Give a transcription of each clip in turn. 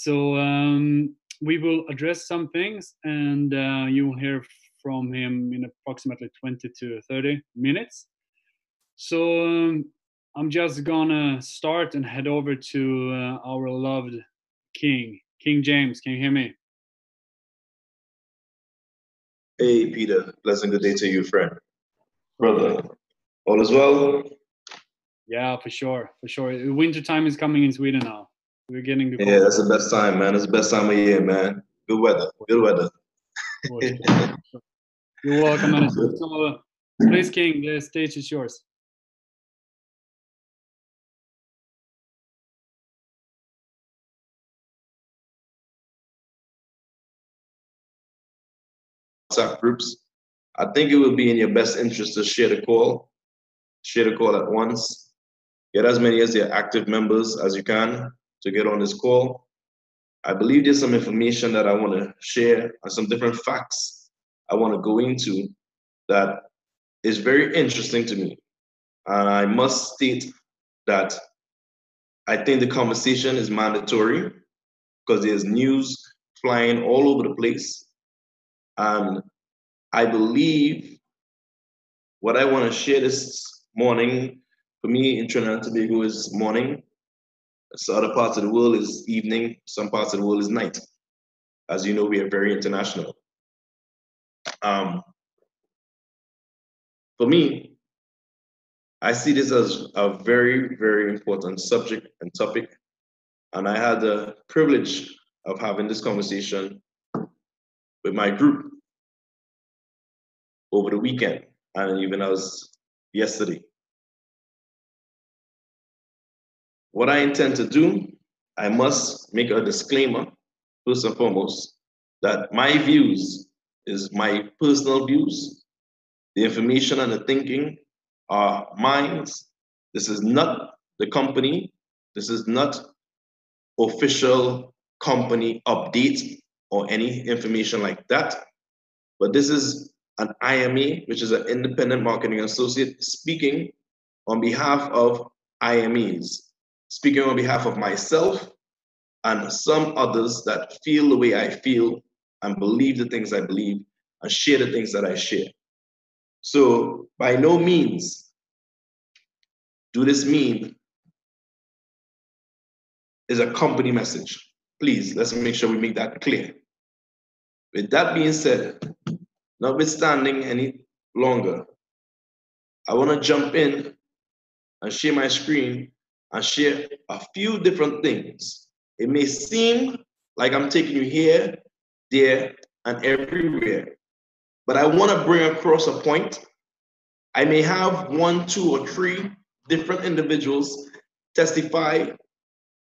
So we will address some things, and you will hear from him in approximately 20 to 30 minutes. So I'm just gonna start and head over to our loved King Jayms. Can you hear me? Hey, Peter. Pleasant good day to you, friend. Brother, all is well? Yeah, for sure, for sure. Winter time is coming in Sweden now. We're getting the cold. Yeah, that's the best time, man. It's the best time of year, man. Good weather. Good weather. You're welcome, man. So, please, King, the stage is yours. WhatsApp groups. I think it would be in your best interest to share the call. Share the call at once. Get as many as your active members as you can to get on this call. I believe there's some information that I want to share and some different facts I want to go into that is very interesting to me. And I must state that I think the conversation is mandatory because there's news flying all over the place. And I believe what I want to share this morning, for me in Trinidad and Tobago, is morning. Some other parts of the world is evening. Some parts of the world is night. As you know, we are very international. For me, I see this as a very, very important subject and topic. And I had the privilege of having this conversation with my group over the weekend and even as yesterday. What I intend to do, I must make a disclaimer, first and foremost, that my views is my personal views. The information and the thinking are mine. This is not the company. This is not official company update or any information like that. But this is an IMA, which is an independent marketing associate, speaking on behalf of IMEs, speaking on behalf of myself and some others that feel the way I feel and believe the things I believe and share the things that I share. So by no means do this mean is a company message. Please, let's make sure we make that clear. With that being said, notwithstanding any longer, I want to jump in and share my screen and share a few different things. It may seem like I'm taking you here, there, and everywhere, but I want to bring across a point. I may have 1, 2, or 3 different individuals testify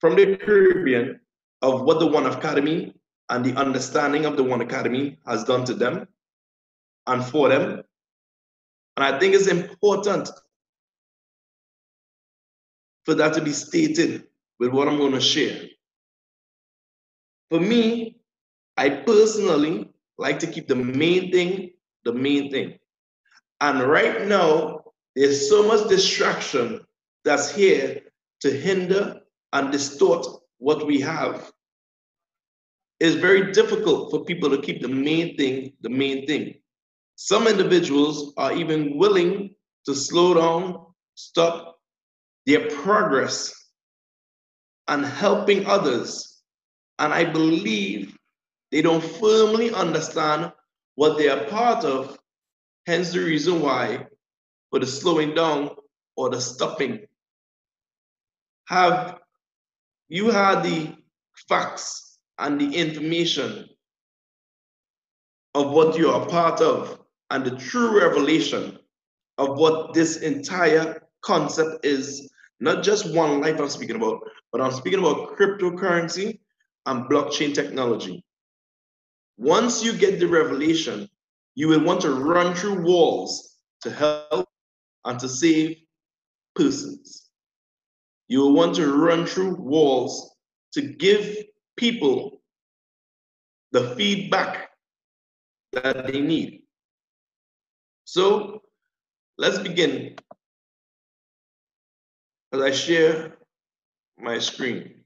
from the Caribbean of what the One Academy and the understanding of the One Academy has done to them and for them. And I think it's important for that to be stated with what I'm going to share. For me, I personally like to keep the main thing the main thing. And right now, there's so much distraction that's here to hinder and distort what we have. It's very difficult for people to keep the main thing the main thing. Some individuals are even willing to slow down, stop their progress and helping others. And I believe they don't firmly understand what they are part of, hence the reason why for the slowing down or the stopping. Have you had the facts and the information of what you are part of and the true revelation of what this entire concept is? Not just one life I'm speaking about, but I'm speaking about cryptocurrency and blockchain technology. Once you get the revelation, you will want to run through walls to help and to save persons. You will want to run through walls to give people the feedback that they need. So let's begin as I share my screen.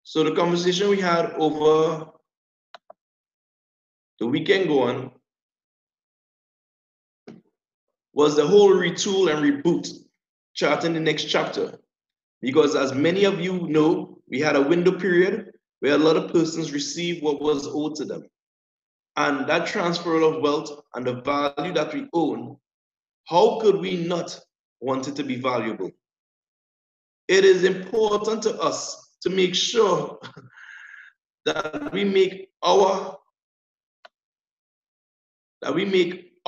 So the conversation we had over the weekend going was the whole retool and reboot, charting the next chapter. Because as many of you know, we had a window period where a lot of persons received what was owed to them. And that transfer of wealth and the value that we own, how could we not want it to be valuable? It is important to us to make sure that we make our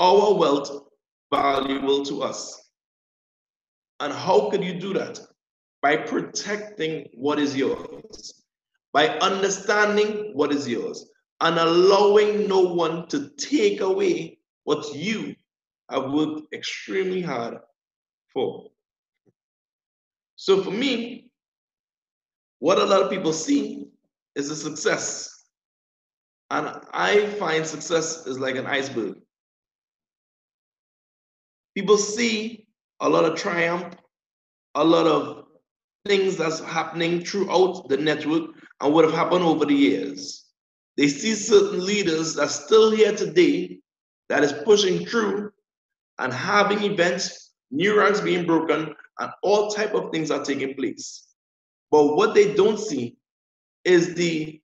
wealth valuable to us. And how could you do that? By protecting what is yours, by understanding what is yours, and allowing no one to take away what you have worked extremely hard for. So for me, what a lot of people see is a success. And I find success is like an iceberg. People see a lot of triumph, a lot of things that's happening throughout the network and what have happened over the years. They see certain leaders that's still here today that is pushing through and having events, new ranks being broken, and all type of things are taking place. But what they don't see is the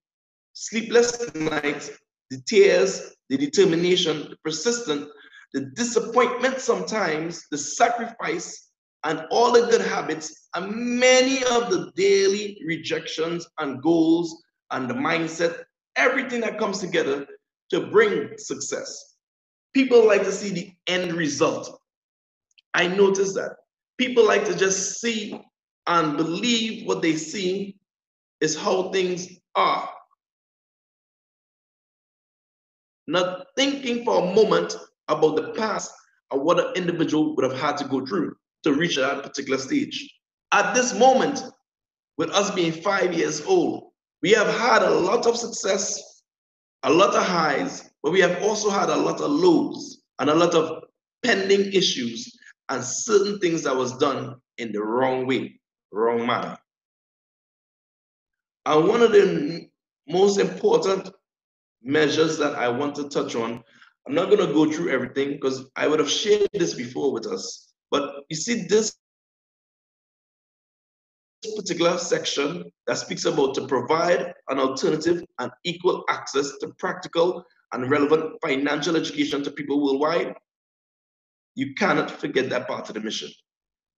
sleepless nights, the tears, the determination, the persistence, the disappointment sometimes, the sacrifice, and all the good habits, and many of the daily rejections and goals and the mindset, everything that comes together to bring success. People like to see the end result. I noticed that. People like to just see and believe what they see is how things are. Not thinking for a moment about the past or what an individual would have had to go through to reach that particular stage. At this moment, with us being 5 years old, we have had a lot of success, a lot of highs, but we have also had a lot of lows and a lot of pending issues and certain things that was done in the wrong way, wrong manner. And one of the most important measures that I want to touch on, I'm not going to go through everything because I would have shared this before with us, but you see this particular section that speaks about to provide an alternative and equal access to practical and relevant financial education to people worldwide. You cannot forget that part of the mission.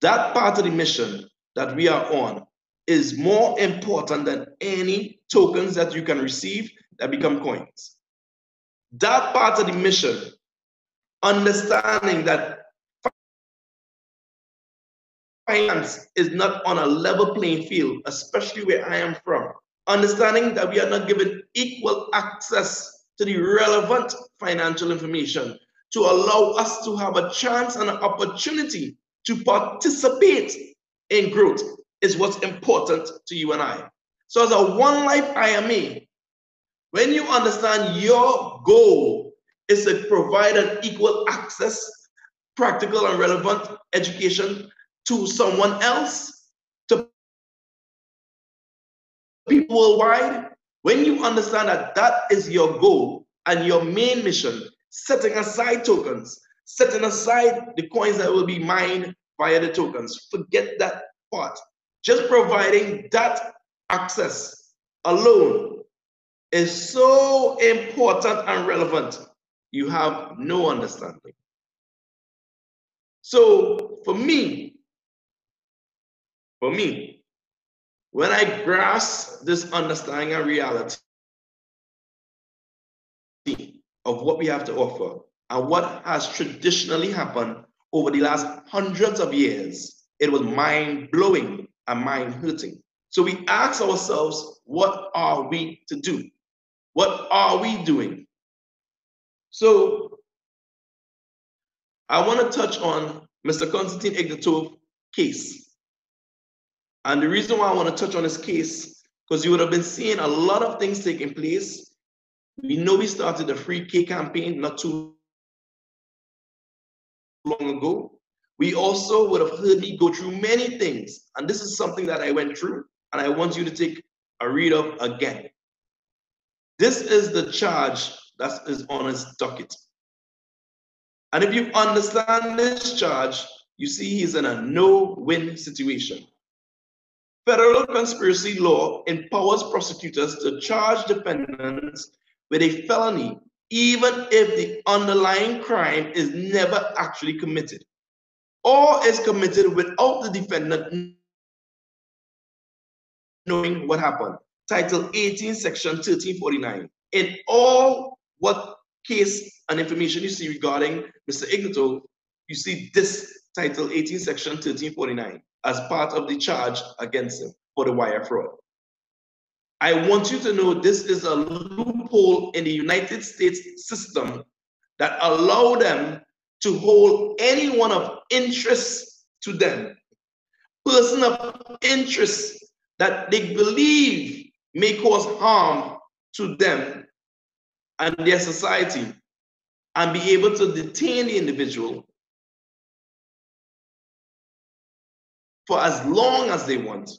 That part of the mission that we are on is more important than any tokens that you can receive that become coins. That part of the mission, understanding that finance is not on a level playing field, especially where I am from. Understanding that we are not given equal access to the relevant financial information to allow us to have a chance and an opportunity to participate in growth is what's important to you and I. So as a One Life IMA, when you understand your goal is to provide an equal access, practical and relevant education to someone else, to people worldwide, when you understand that that is your goal and your main mission, setting aside tokens, setting aside the coins that will be mined via the tokens, forget that part. Just providing that access alone is so important and relevant, you have no understanding. So for me, when I grasp this understanding and reality of what we have to offer and what has traditionally happened over the last hundreds of years, it was mind-blowing and mind-hurting. So we ask ourselves, what are we to do? What are we doing? So I want to touch on Mr. Konstantin Ignatov case. And the reason why I want to touch on this case, because you would have been seeing a lot of things taking place. We know we started the Free K campaign not too long ago. We also would have heard me go through many things. And this is something that I went through. And I want you to take I read off again. This is the charge that is on his docket. And if you understand this charge, you see he's in a no-win situation. Federal conspiracy law empowers prosecutors to charge defendants with a felony, even if the underlying crime is never actually committed, or is committed without the defendant knowing what happened. Title 18, Section 1349. In all what case and information you see regarding Mr. Ignatow, you see this Title 18, Section 1349 as part of the charge against him for the wire fraud. I want you to know this is a loophole in the United States system that allow them to hold anyone of interest to them, person of interest that they believe may cause harm to them and their society, and be able to detain the individual for as long as they want,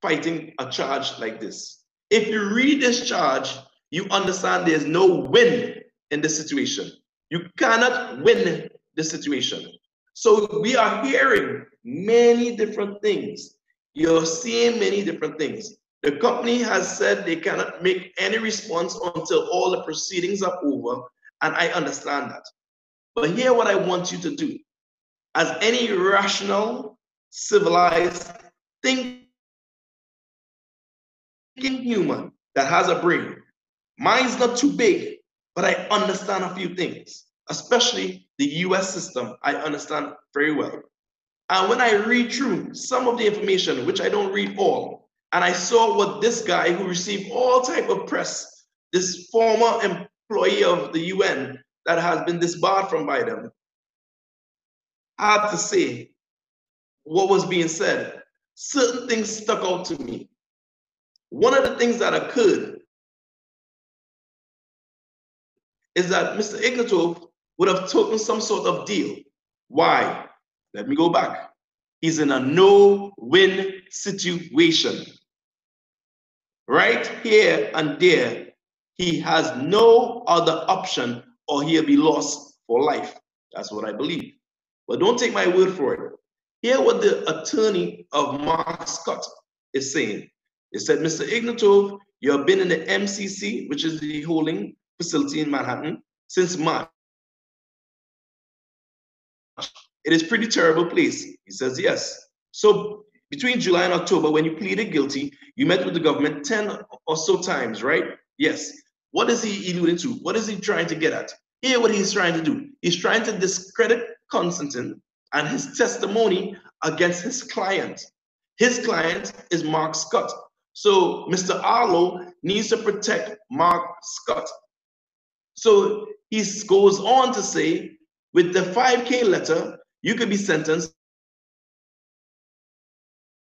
fighting a charge like this. If you read this charge, you understand there's no win in this situation. You cannot win this situation. So we are hearing many different things. You're seeing many different things. The company has said they cannot make any response until all the proceedings are over, and I understand that. But here what I want you to do, as any rational, civilized, thinking human that has a brain, mine's not too big, but I understand a few things, especially the US system, I understand very well. And when I read through some of the information, which I don't read all, and I saw what this guy who received all type of press, this former employee of the UN that has been disbarred from by them, had to say what was being said, certain things stuck out to me. One of the things that occurred is that Mr. Ignatow would have taken some sort of deal. Why? Let me go back. He's in a no-win situation. Right here and there, he has no other option or he'll be lost for life. That's what I believe. But don't take my word for it. Hear what the attorney of Mark Scott is saying. He said, Mr. Ignatow, you have been in the MCC, which is the holding facility in Manhattan, since March. It is a pretty terrible place. He says, yes. So between July and October, when you pleaded guilty, you met with the government 10 or so times, right? Yes. What is he alluding to? What is he trying to get at? Hear what he's trying to do. He's trying to discredit Constantine and his testimony against his client. His client is Mark Scott. So Mr. Arlo needs to protect Mark Scott. So he goes on to say, with the 5K letter, you could be sentenced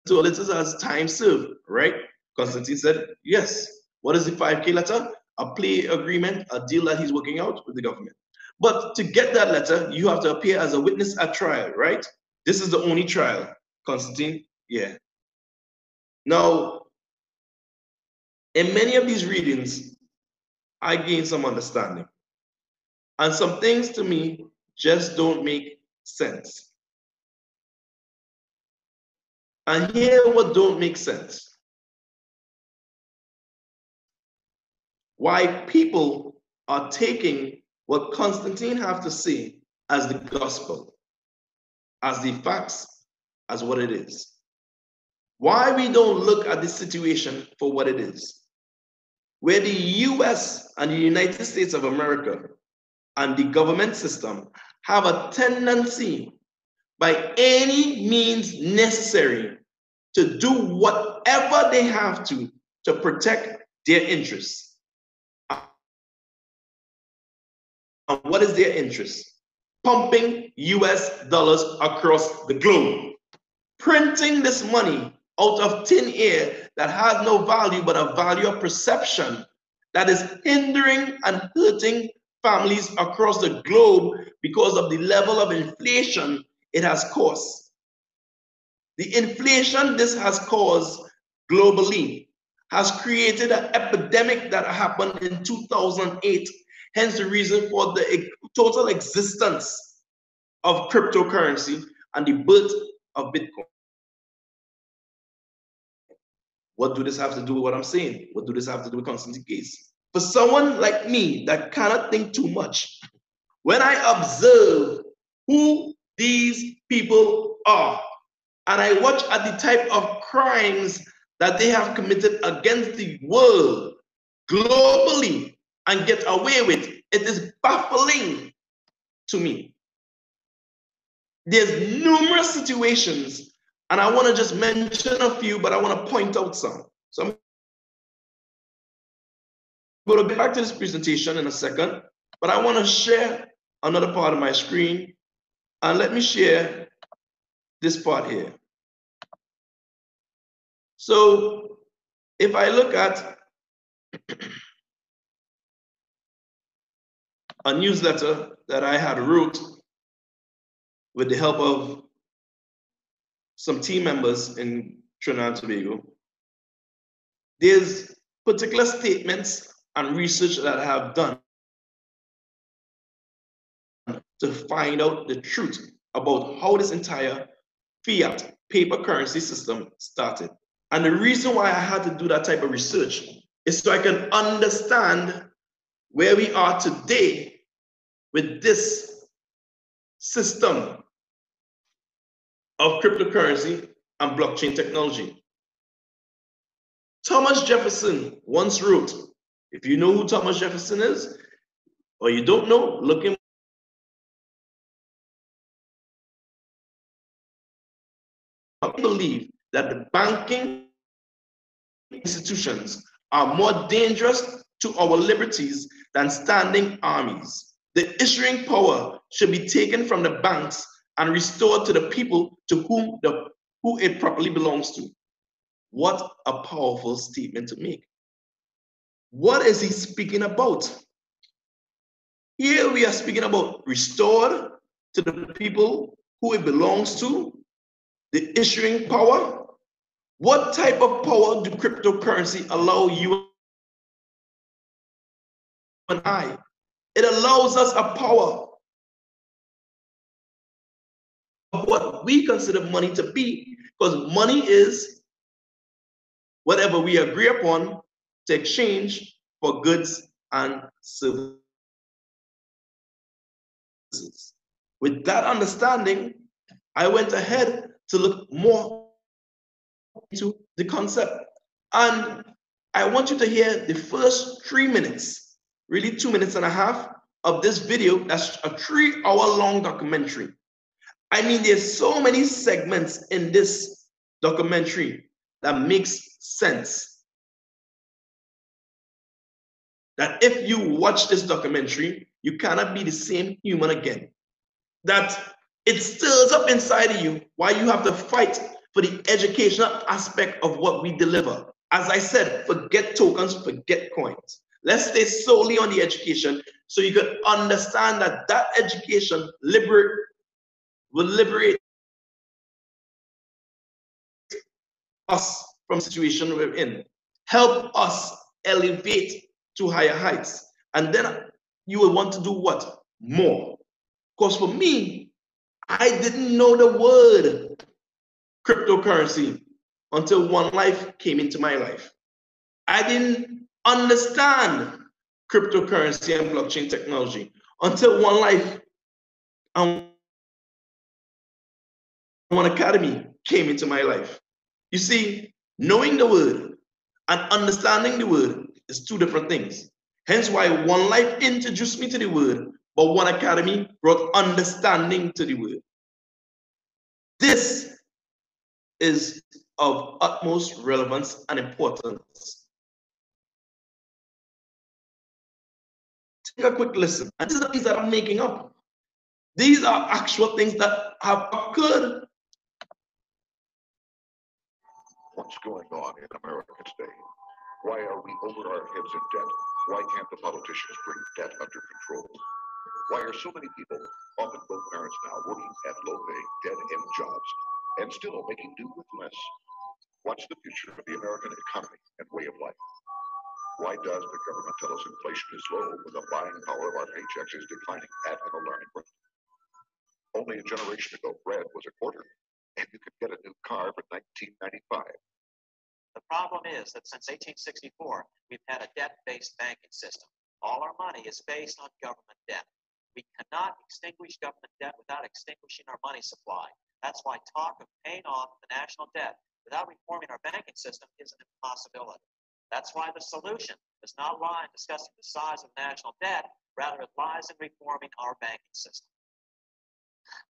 to a letter as time served, right? Constantine said, yes. What is the 5K letter? A plea agreement, a deal that he's working out with the government. But to get that letter, you have to appear as a witness at trial, right? This is the only trial. Constantine, yeah. Now, in many of these readings, I gained some understanding. And some things to me just don't make sense. And here what don't make sense. Why people are taking what Constantine have to say as the gospel, as the facts, as what it is. Why we don't look at the situation for what it is. Where the US and the United States of America and the government system have a tendency by any means necessary to do whatever they have to protect their interests. And what is their interest? Pumping US dollars across the globe. Printing this money out of thin air that has no value but a value of perception that is hindering and hurting families across the globe because of the level of inflation it has caused. The inflation this has caused globally has created an epidemic that happened in 2008. Hence the reason for the total existence of cryptocurrency and the birth of Bitcoin. What do this have to do with what I'm saying? What do this have to do with Constantine Case? For someone like me that cannot think too much, when I observe who these people are, and I watch at the type of crimes that they have committed against the world globally and get away with, it is baffling to me. There's numerous situations, and I want to just mention a few, but I want to point out some. So I'm going to get back to this presentation in a second, but I want to share another part of my screen, and let me share this part here. So if I look at a newsletter that I had wrote with the help of some team members in Trinidad and Tobago, there's particular statements and research that I have done to find out the truth about how this entire fiat paper currency system started. And the reason why I had to do that type of research is so I can understand where we are today with this system of cryptocurrency and blockchain technology. Thomas Jefferson once wrote, if you know who Thomas Jefferson is, or you don't know, look him. I believe that the banking institutions are more dangerous to our liberties than standing armies. The issuing power should be taken from the banks and restored to the people to whom it properly belongs to. What a powerful statement to make. What is he speaking about? Here we are speaking about restored to the people who it belongs to, the issuing power. What type of power do cryptocurrency allow you and I? It allows us a power of what we consider money to be, because money is whatever we agree upon to exchange for goods and services. With that understanding, I went ahead to look more into the concept. And I want you to hear the first 3 minutes, really 2.5 minutes of this video. That's a 3-hour-long documentary. I mean, there's so many segments in this documentary that makes sense. That if you watch this documentary, you cannot be the same human again. That it stirs up inside of you why you have to fight for the educational aspect of what we deliver. As I said, forget tokens, forget coins. Let's stay solely on the education so you can understand that that education will liberate us from the situation we're in, help us elevate to higher heights. And then you will want to do what? More. Because for me, I didn't know the word cryptocurrency until One Life came into my life. I didn't understand cryptocurrency and blockchain technology until One Life and One Academy came into my life. You see, knowing the word and understanding the word is two different things. Hence why One Life introduced me to the word, but One Academy brought understanding to the word. This is of utmost relevance and importance. Take a quick listen. And these are things that I'm making up. These are actual things that have occurred. What's going on in America today? Why are we over our heads in debt? Why can't the politicians bring debt under control? Why are so many people, often both parents now, working at low-paying, dead-end jobs and still making do with less? What's the future of the American economy and way of life? Why does the government tell us inflation is low when the buying power of our paychecks is declining at an alarming rate? Only a generation ago, bread was a quarter, and you could get a new car for $19.95. The problem is that since 1864, we've had a debt-based banking system. All our money is based on government debt. We cannot extinguish government debt without extinguishing our money supply. That's why talk of paying off the national debt without reforming our banking system is an impossibility. That's why the solution does not lie in discussing the size of national debt, rather it lies in reforming our banking system.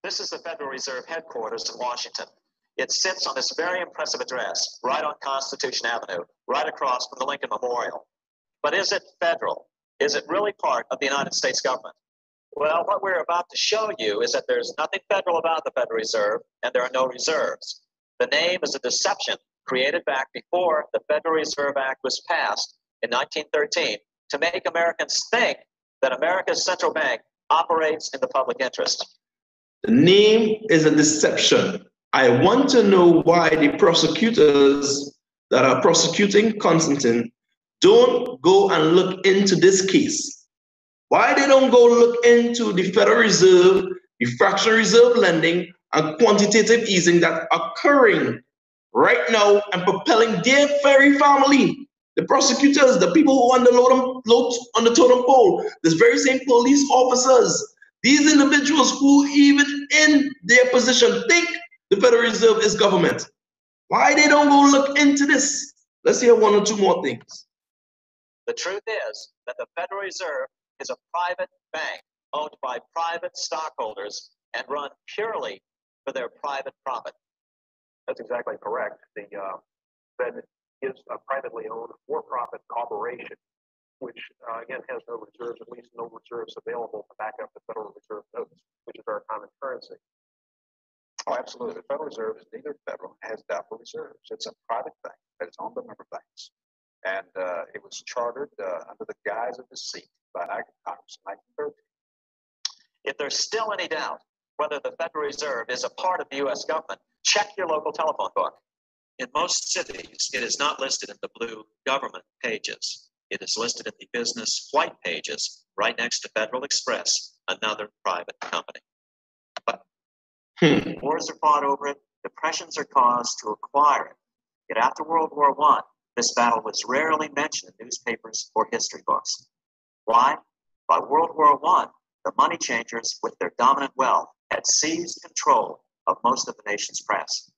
This is the Federal Reserve headquarters in Washington. It sits on this very impressive address, right on Constitution Avenue, right across from the Lincoln Memorial. But is it federal? Is it really part of the United States government? Well, what we're about to show you is that there's nothing federal about the Federal Reserve, and there are no reserves. The name is a deception created back before the Federal Reserve Act was passed in 1913 to make Americans think that America's central bank operates in the public interest. The name is a deception. I want to know why the prosecutors that are prosecuting Constantine don't go and look into this case. Why they don't go look into the Federal Reserve, the fractional reserve lending, and quantitative easing that are occurring right now and propelling their very family. The prosecutors, the people who are on the totem pole, this very same police officers, these individuals who even in their position think the Federal Reserve is government. Why they don't go look into this? Let's hear one or two more things. The truth is that the Federal Reserve is a private bank owned by private stockholders and run purely for their private profit. That's exactly correct. The Fed is a privately owned for-profit corporation, which again has no reserves, at least no reserves available to back up the Federal Reserve notes, which is our common currency. Oh, absolutely. The Federal Reserve is neither federal nor has doubtful reserves. It's a private bank that is owned by member banks. And it was chartered under the guise of deceit by an act of Congress in 1930. If there's still any doubt whether the Federal Reserve is a part of the U.S. government, check your local telephone book. In most cities, it is not listed in the blue government pages. It is listed in the business white pages right next to Federal Express, another private company. But wars are fought over it, depressions are caused to acquire it. Yet after World War I, this battle was rarely mentioned in newspapers or history books. Why? By World War I, the money changers with their dominant wealth had seized control of most of the nation's press.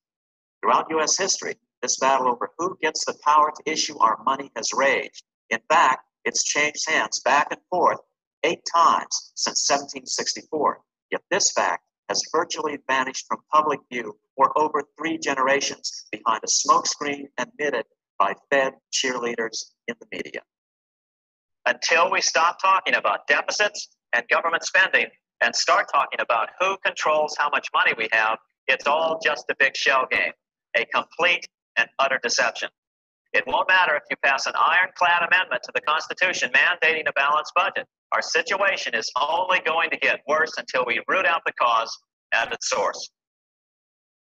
Throughout U.S. history, this battle over who gets the power to issue our money has raged. In fact, it's changed hands back and forth 8 times since 1764. Yet this fact has virtually vanished from public view for over 3 generations behind a smokescreen emitted by Fed cheerleaders in the media. Until we stop talking about deficits and government spending and start talking about who controls how much money we have, it's all just a big shell game, a complete and utter deception. It won't matter if you pass an ironclad amendment to the Constitution mandating a balanced budget. Our situation is only going to get worse until we root out the cause at its source.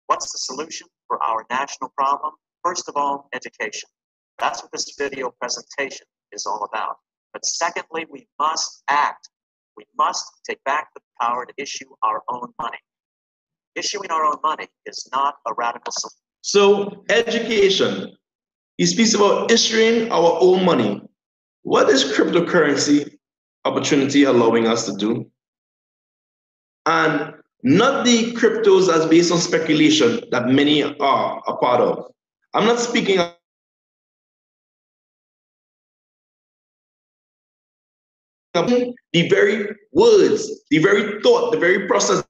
What's the solution for our national problem? First of all, education. That's what this video presentation is all about. But secondly, we must act. We must take back the power to issue our own money. Issuing our own money is not a radical solution. So, education. He speaks about issuing our own money. What is cryptocurrency opportunity allowing us to do? And not the cryptos as based on speculation that many are a part of. I'm not speaking of the very words, the very thought, the very process,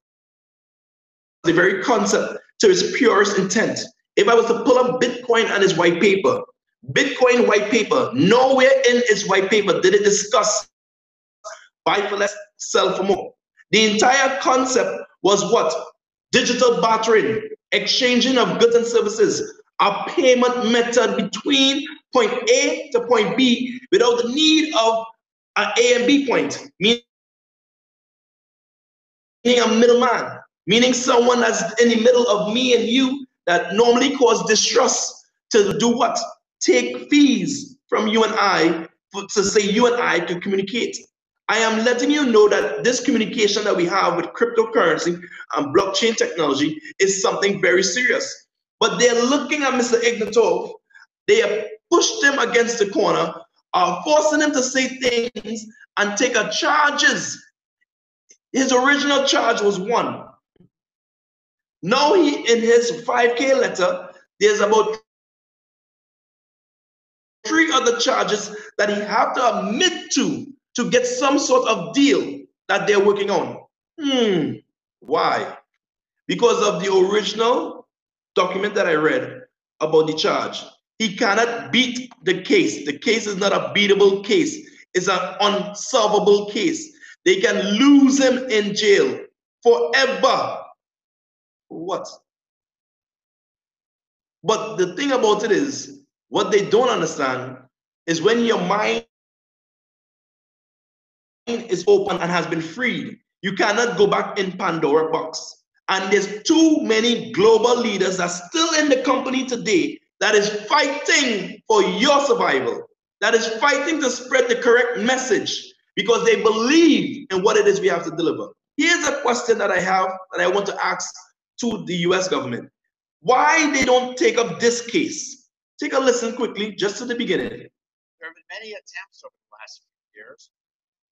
the very concept to its purest intent. If I was to pull up Bitcoin and its white paper, Bitcoin white paper, nowhere in its white paper did it discuss buy for less, sell for more. The entire concept was what? Digital bartering, exchanging of goods and services, a payment method between point A to point B without the need of an A and B point, meaning a middleman, meaning someone that's in the middle of me and you that normally cause distrust to do what? Take fees from you and I to say you and I can communicate. I am letting you know that this communication that we have with cryptocurrency and blockchain technology is something very serious. But they're looking at Mr. Ignatov. They have pushed him against the corner, are forcing him to say things and take charges. His original charge was 1. Now in his 5K letter, there's about 3 other charges that he have to admit to get some sort of deal that they're working on. Why? Because of the original document that I read about the charge. He cannot beat the case. The case is not a beatable case. It's an unsolvable case. They can lose him in jail forever. What? But the thing about it is, what they don't understand is when your mind is open and has been freed, you cannot go back in Pandora box. And there's too many global leaders that are still in the company today that is fighting for your survival, that is fighting to spread the correct message because they believe in what it is we have to deliver. Here's a question that I have that I want to ask to the US government. Why they don't take up this case? Take a listen quickly, just to the beginning. There have been many attempts over the last few years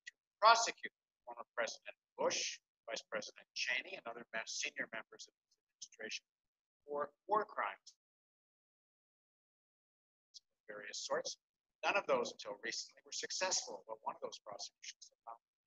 to prosecute former President Bush, Vice President Cheney, and other senior members of his administration for war crimes of various sorts. None of those until recently were successful, but one of those prosecutions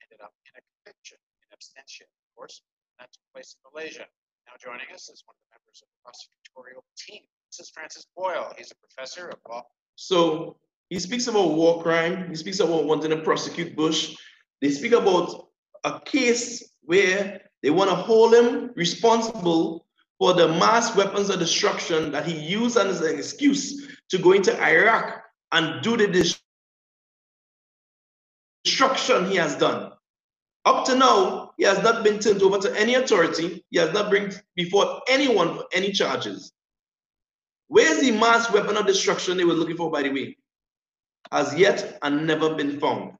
ended up in a conviction, in abstention, of course, and that took place in Malaysia. Now joining us is one of the members of the prosecutorial team. This is Francis Boyle. He's a professor of law. So he speaks about war crime. He speaks about wanting to prosecute Bush. They speak about a case where they want to hold him responsible for the mass weapons of destruction that he used as an excuse to go into Iraq and do the destruction he has done. Up to now, he has not been turned over to any authority. He has not been before anyone for any charges. Where's the mass weapon of destruction they were looking for, by the way? Has yet and never been found.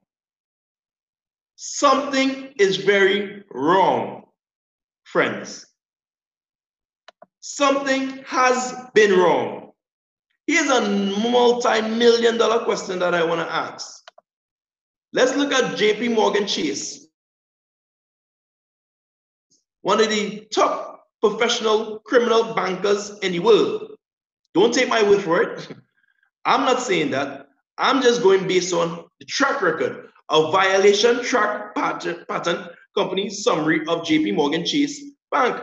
Something is very wrong, friends. Something has been wrong. Here's a multi-million-dollar question that I want to ask. Let's look at JP Morgan Chase, one of the top professional criminal bankers in the world. Don't take my word for it. I'm not saying that. I'm just going based on the track record of violation track pattern company summary of JP Morgan Chase Bank.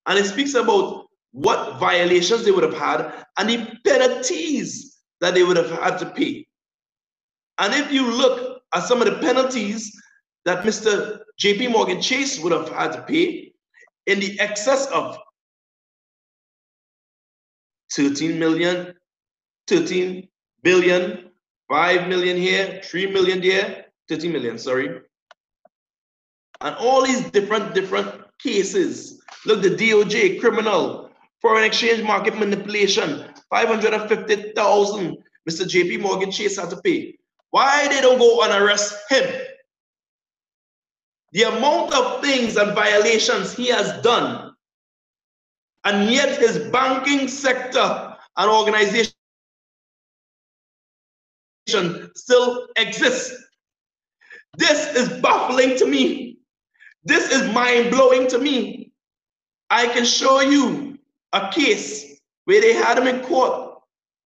And it speaks about what violations they would have had and the penalties that they would have had to pay. And if you look at some of the penalties that Mr. JP Morgan Chase would have had to pay, in the excess of 13 billion, 5 million here, 3 million there, 13 million, sorry. And all these different cases. Look, the DOJ, criminal, foreign exchange market manipulation, 550,000 Mr. JP Morgan Chase had to pay. Why they don't go and arrest him? The amount of things and violations he has done, and yet his banking sector and organization still exists. This is baffling to me. This is mind-blowing to me. I can show you a case where they had him in court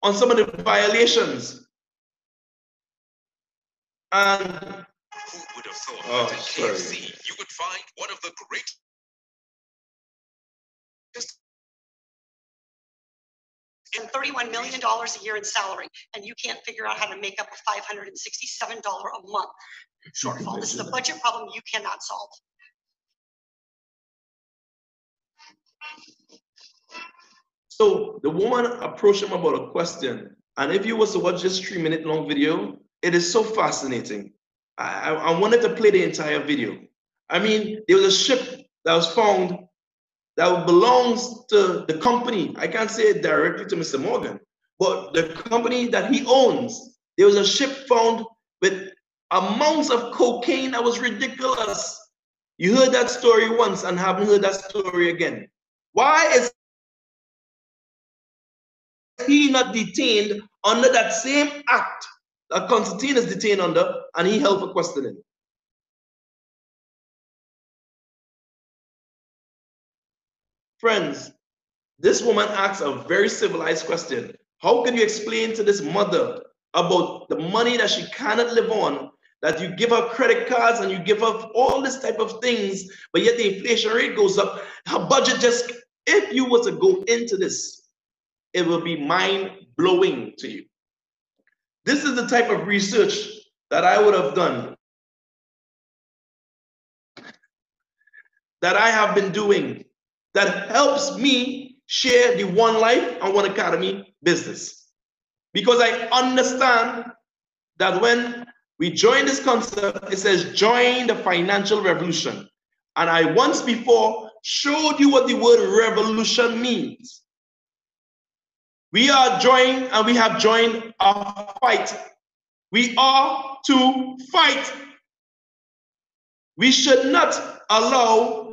on some of the violations. And who would have thought that at KFC you would find one of the greatest and $31 million a year in salary, and you can't figure out how to make up a $567 a month shortfall. This is a budget problem you cannot solve. So the woman approached him about a question, and if you was to watch this 3-minute long video, it is so fascinating. I wanted to play the entire video. I mean, there was a ship that was found that belongs to the company. I can't say it directly to Mr. Morgan, but the company that he owns, there was a ship found with amounts of cocaine that was ridiculous. You heard that story once and haven't heard that story again. Why is he not detained under that same act that Constantine is detained under, and he held for questioning? Friends, this woman asks a very civilized question. How can you explain to this mother about the money that she cannot live on, that you give her credit cards and you give her all this type of things, but yet the inflation rate goes up? Her budget just, if you were to go into this, it will be mind-blowing to you. This is the type of research that I would have done, that I have been doing, that helps me share the One Life and One Academy business. Because I understand that when we join this concept, it says join the financial revolution. And I once before showed you what the word revolution means. We are joined and we have joined a fight. We are to fight. We should not allow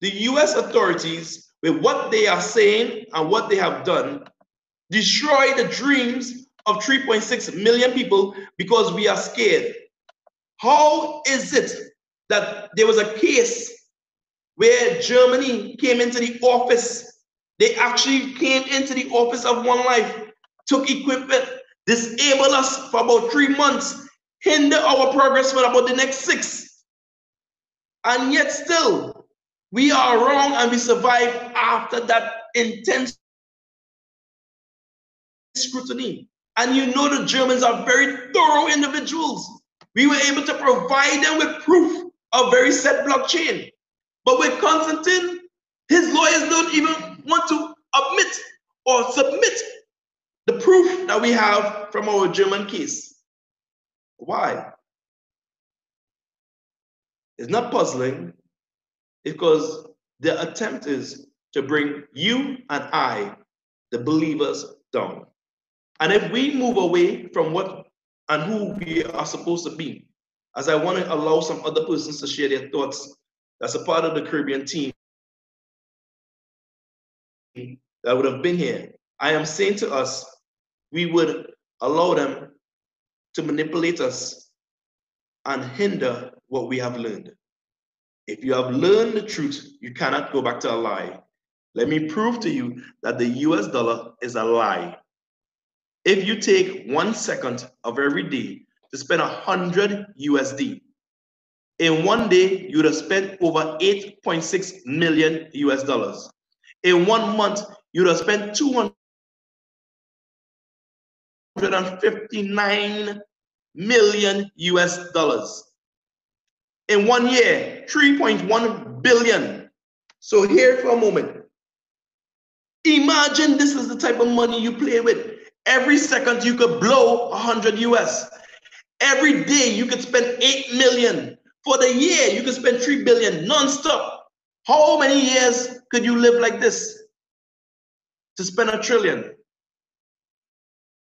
the US authorities, with what they are saying and what they have done, destroy the dreams of 3.6 million people because we are scared. How is it that there was a case where Germany came into the office? They actually came into the office of One Life, took equipment, disabled us for about 3 months, hinder our progress for about the next 6. And yet still, we are wrong and we survive after that intense scrutiny. And you know the Germans are very thorough individuals. We were able to provide them with proof of very set blockchain. But with Constantine, his lawyers don't even want to admit or submit the proof that we have from our German case. Why? It's not puzzling, because the attempt is to bring you and I, the believers, down. And if we move away from what and who we are supposed to be, as I want to allow some other persons to share their thoughts, that's a part of the Caribbean team that would have been here, I am saying to us, we would allow them to manipulate us and hinder what we have learned. If you have learned the truth, you cannot go back to a lie. Let me prove to you that the US dollar is a lie. If you take 1 second of every day to spend 100 USD, in 1 day, you would have spent over 8.6 million US dollars. In 1 month, you would have spent 259 million US dollars. In 1 year, 3.1 billion. So here for a moment. Imagine this is the type of money you play with. Every second you could blow 100 US. Every day you could spend 8 million. For the year, you could spend 3 billion non-stop. How many years could you live like this to spend $1 trillion?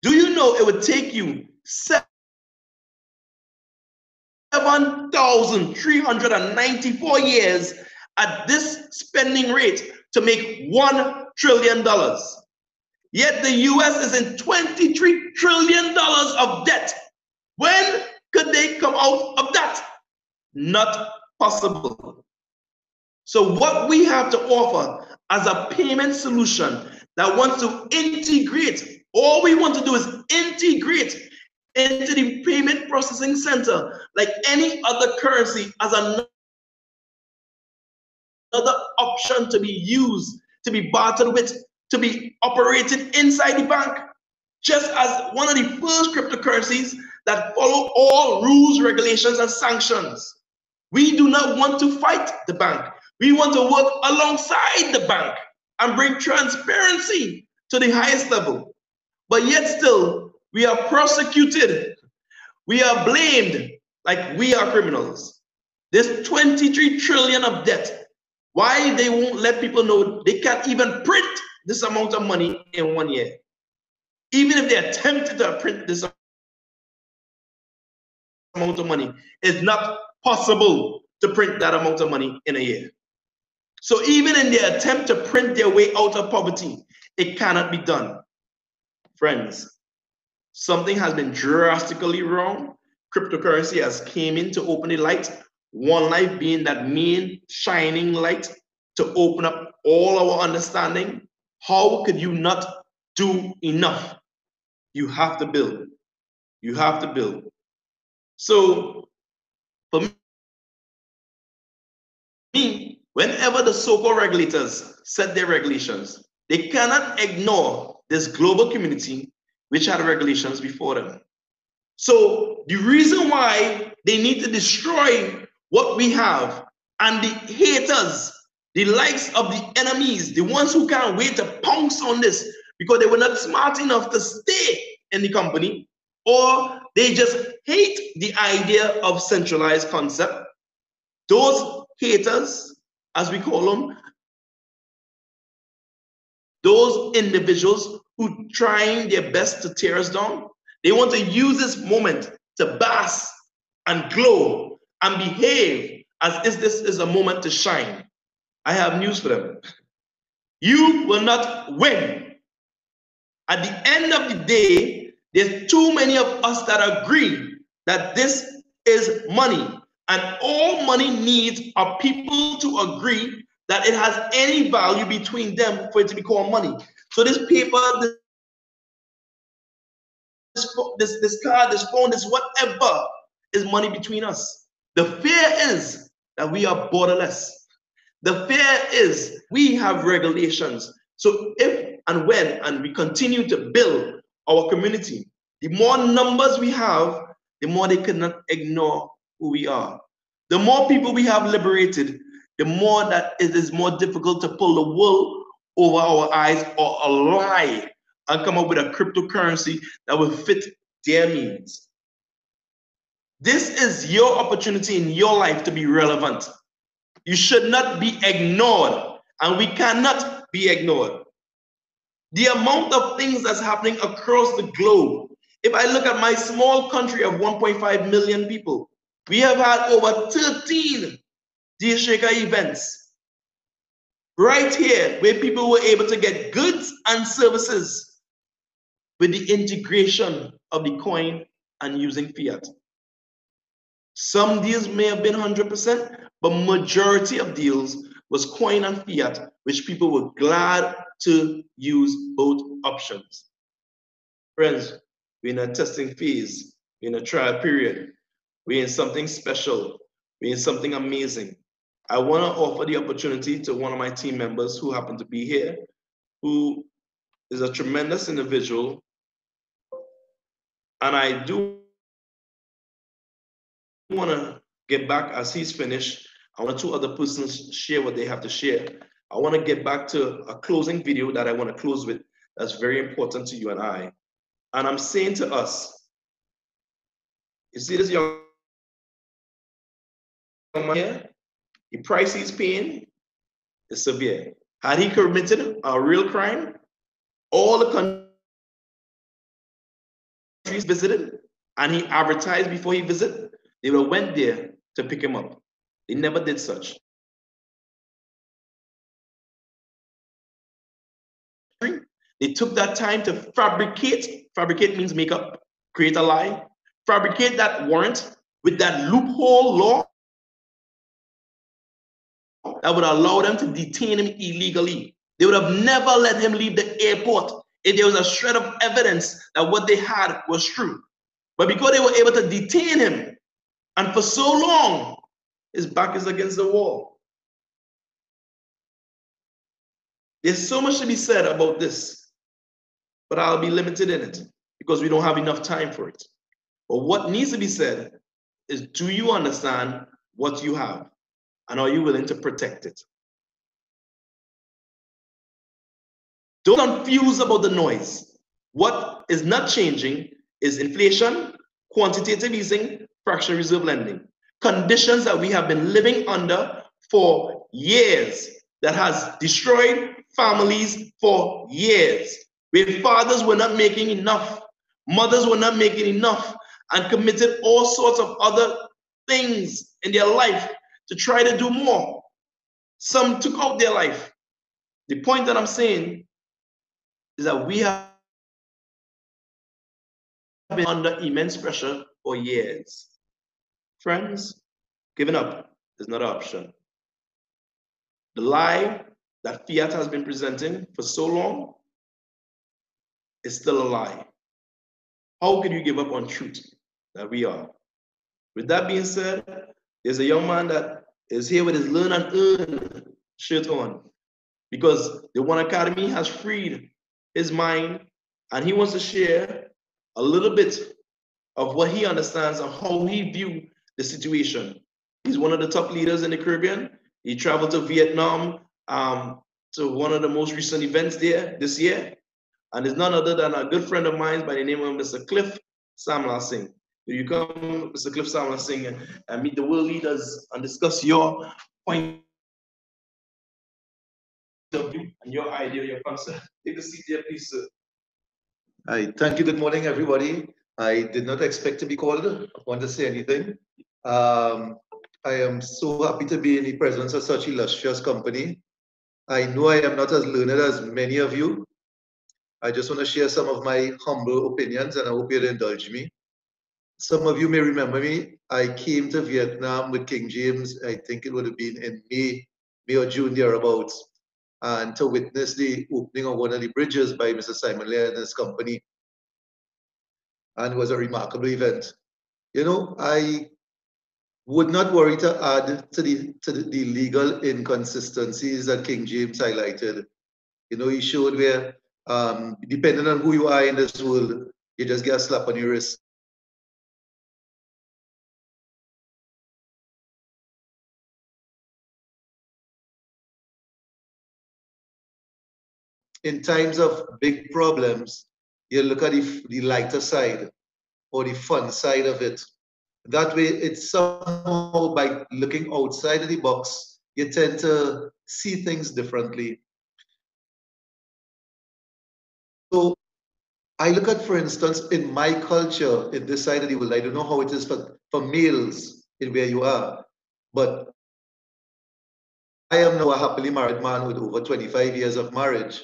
Do you know it would take you 7,394 years at this spending rate to make $1 trillion? Yet the US is in $23 trillion of debt. When could they come out of that? Not possible. So what we have to offer as a payment solution that wants to integrate, all we want to do is integrate into the payment processing center like any other currency as another option to be used, to be bartered with, to be operated inside the bank, just as one of the first cryptocurrencies that follow all rules, regulations, and sanctions. We do not want to fight the bank. We want to work alongside the bank and bring transparency to the highest level. But yet still, we are prosecuted. We are blamed like we are criminals. There's 23 trillion of debt. Why they won't let people know they can't even print this amount of money in 1 year. Even if they attempted to print this amount of money, it's not possible to print that amount of money in a year. So even in their attempt to print their way out of poverty, it cannot be done. Friends, something has been drastically wrong. Cryptocurrency has came in to open the light, one light being that main shining light to open up all our understanding. How could you not do enough? You have to build. You have to build. So for me, whenever the so-called regulators set their regulations, they cannot ignore this global community which had regulations before them. So the reason why they need to destroy what we have, and the haters, the likes of the enemies, the ones who can't wait to pounce on this because they were not smart enough to stay in the company, or they just hate the idea of centralized concept. Those haters, as we call them, those individuals who trying their best to tear us down, they want to use this moment to bask and glow and behave as if this is a moment to shine. I have news for them. You will not win. At the end of the day, there's too many of us that agree that this is money, and all money needs are people to agree that it has any value between them for it to be called money. So this paper, this card, this phone, this whatever is money between us. The fear is that we are borderless. The fear is we have regulations. So if and when and we continue to build our community, the more numbers we have, the more they cannot ignore who we are. The more people we have liberated, the more that it is more difficult to pull the wool over our eyes or a lie and come up with a cryptocurrency that will fit their needs. This is your opportunity in your life to be relevant. You should not be ignored, and we cannot be ignored. The amount of things that's happening across the globe. If I look at my small country of 1.5 million people, we have had over 13 Shaker events right here where people were able to get goods and services with the integration of the coin and using fiat. Some deals may have been 100%, but majority of deals was coin and fiat, which people were glad to use both options. Friends, we're in a testing phase, we're in a trial period, we're in something special, we're in something amazing. I want to offer the opportunity to one of my team members who happen to be here, who is a tremendous individual, and I do want to get back as he's finished. I want two other persons share what they have to share. I want to get back to a closing video that I want to close with that's very important to you and I. And I'm saying to us, you see this young man here? The price he's paying is severe. Had he committed a real crime, all the countries visited, and he advertised before he visited, they would have went there to pick him up. They never did such. They took that time to fabricate means make up, create a lie, fabricate that warrant with that loophole law that would allow them to detain him illegally. They would have never let him leave the airport if there was a shred of evidence that what they had was true. But because they were able to detain him, and for so long, his back is against the wall. There's so much to be said about this, but I'll be limited in it because we don't have enough time for it. But what needs to be said is, do you understand what you have? And are you willing to protect it? Don't confuse about the noise. What is not changing is inflation, quantitative easing, fractional reserve lending. Conditions that we have been living under for years. that has destroyed families for years, where fathers were not making enough, mothers were not making enough, and committed all sorts of other things in their life to try to do more. Some took out their life. The point that I'm saying is that we have been under immense pressure for years. Friends, giving up is not an option. The lie that Fiat has been presenting for so long is still a lie. How can you give up on truth that we are? With that being said, there's a young man that is here with his Learn and Earn shirt on because the One Academy has freed his mind and he wants to share a little bit of what he understands and how he views the situation. He's one of the top leaders in the Caribbean. He traveled to Vietnam to one of the most recent events there this year. And it's none other than a good friend of mine by the name of Mr. Cliff Samla Singh. You come, Mr. Cliff Samla Singh, and meet the world leaders and discuss your point of view and your idea, your concept. Take a seat there, please, sir. Hi, thank you. Good morning, everybody. I did not expect to be called upon to say anything. I am so happy to be in the presence of such illustrious company. I know I am not as learned as many of you. I just want to share some of my humble opinions and I hope you'll indulge me. Some of you may remember me. I came to Vietnam with King Jayms. I think it would have been in May or June thereabouts, and to witness the opening of one of the bridges by Mr. Simon Laird and his company. And it was a remarkable event. You know, I would not worry to add to the legal inconsistencies that King Jayms highlighted. You know, he showed where, depending on who you are in this world, you just get a slap on your wrist. In times of big problems, you look at the lighter side or the fun side of it. That way, it's somehow by looking outside of the box, you tend to see things differently. So I look at, for instance, in my culture, in this side of the world, I don't know how it is for males in where you are, but I am now a happily married man with over 25 years of marriage.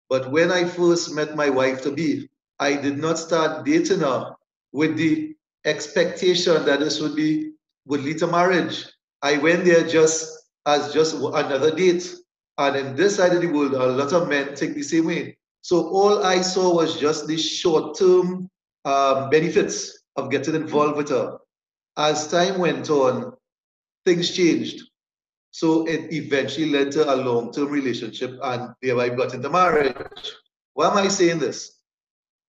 But when I first met my wife-to-be, I did not start dating her with the expectation that this would lead to marriage. I went there just as another date. And in this side of the world, a lot of men think the same way. So all I saw was just the short-term benefits of getting involved with her. As time went on, things changed. So it eventually led to a long-term relationship and thereby got into marriage. Why am I saying this?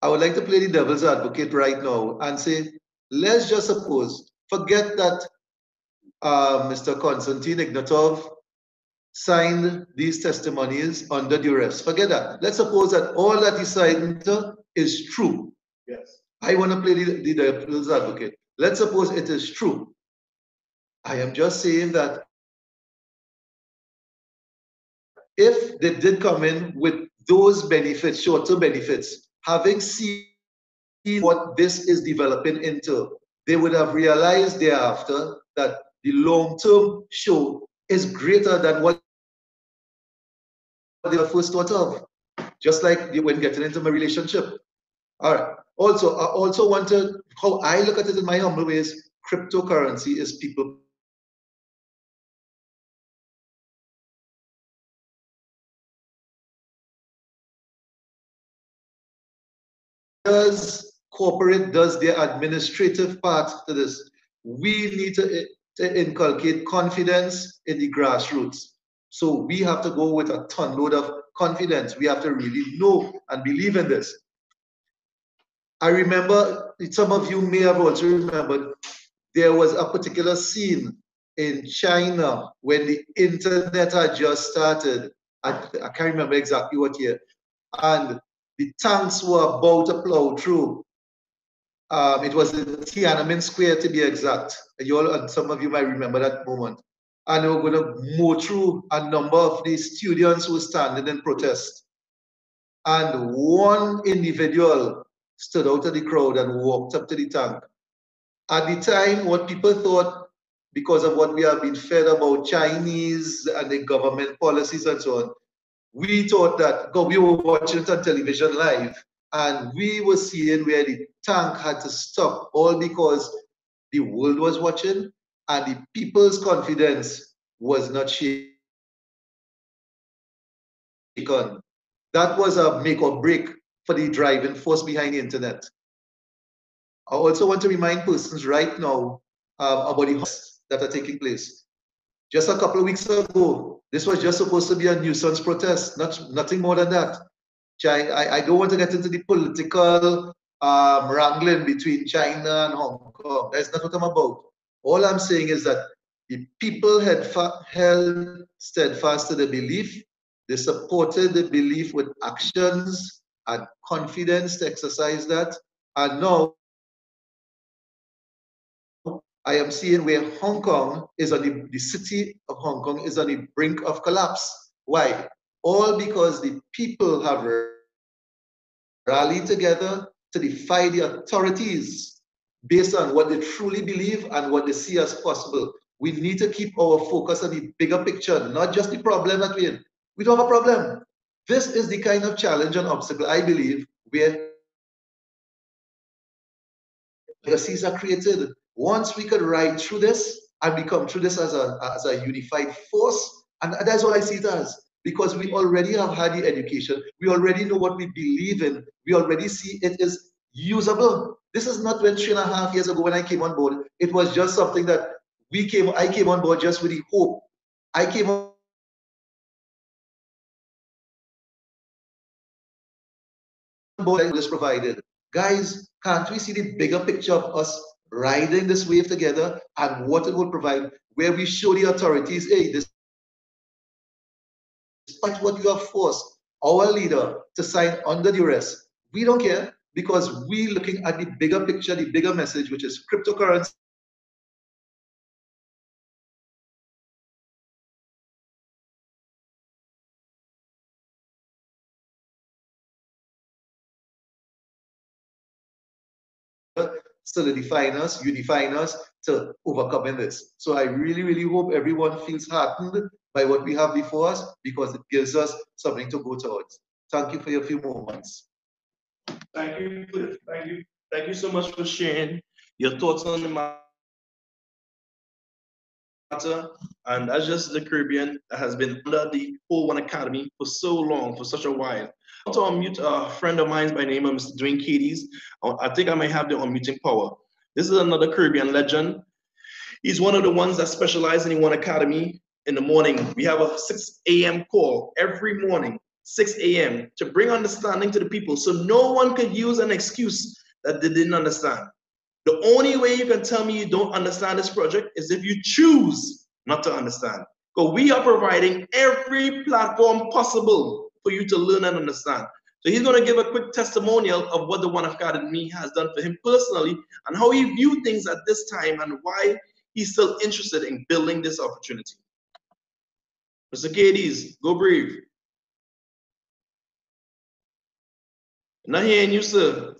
I would like to play the devil's advocate right now and say, let's just suppose, forget that Mr. Konstantin Ignatov signed these testimonies under duress. Forget that. Let's suppose that all that he signed is true. Yes. I want to play the devil's advocate. Let's suppose it is true. I am just saying that if they did come in with those benefits, short-term benefits, having seen what this is developing into, they would have realized thereafter that the long-term show is greater than what they first thought of, just like when getting into a relationship. All right. Also, I also wanted, how I look at it in my humble ways, cryptocurrency is people. Corporate does their administrative part to this. We need to inculcate confidence in the grassroots. So we have to go with a ton load of confidence. We have to really know and believe in this. I remember, some of you may have also remembered, there was a particular scene in China when the internet had just started. I can't remember exactly what year. And the tanks were about to plow through. It was in Tiananmen Square, to be exact. You all, and some of you might remember that moment. and they were going to mow through a number of the students who were standing in protest. And one individual stood out of the crowd and walked up to the tank. At the time, what people thought, because of what we have been fed about Chinese and the government policies and so on, we thought that, God, we were watching it on television live, and we were seeing where the tank had to stop, all because the world was watching and the people's confidence was not shaken. That was a make or break for the driving force behind the internet. I also want to remind persons right now about the hosts that are taking place. Just a couple of weeks ago, this was just supposed to be a nuisance protest, nothing more than that. I don't want to get into the political wrangling between China and Hong Kong. That's not what I'm about. All I'm saying is that the people had held steadfast to the belief. They supported the belief with actions and confidence to exercise that. And now I am seeing where Hong Kong is on the city of Hong Kong is on the brink of collapse. Why? All because the people have rallied together to defy the authorities based on what they truly believe and what they see as possible. We need to keep our focus on the bigger picture, not just the problem that we're in. We don't have a problem. This is the kind of challenge and obstacle, I believe, where legacies are created. Once we could ride through this and we come through this as a unified force, and that's what I see it as, because we already have had the education, we already know what we believe in, we already see it is usable. This is not when 3.5 years ago when I came on board, it was just something that I came on board just with the hope. I came on board was provided. Guys, can't we see the bigger picture of us riding this wave together and what it will provide, where we show the authorities, hey, despite what you have forced our leader to sign under duress, we don't care because we're looking at the bigger picture, the bigger message, which is cryptocurrency. Solidifying us, unifying us to overcoming this. So I really, really hope everyone feels heartened by what we have before us because it gives us something to go towards. Thank you for your few moments. Thank you, Cliff. Thank you so much for sharing your thoughts on the matter. And as just the Caribbean that has been under the O1 Academy for so long, for such a while. I want to unmute a friend of mine by the name of Mr. Dwayne Cadies. I think I might have the unmuting power. This is another Caribbean legend. He's one of the ones that specialize in the One Academy in the morning. We have a 6 a.m. call every morning, 6 a.m. to bring understanding to the people so no one could use an excuse that they didn't understand. The only way you can tell me you don't understand this project is if you choose not to understand. Because we are providing every platform possible for you to learn and understand. So he's going to give a quick testimonial of what the One Academy has done for him personally and how he viewed things at this time and why he's still interested in building this opportunity. Mr. Cadies, go breathe. Not hearing you, sir.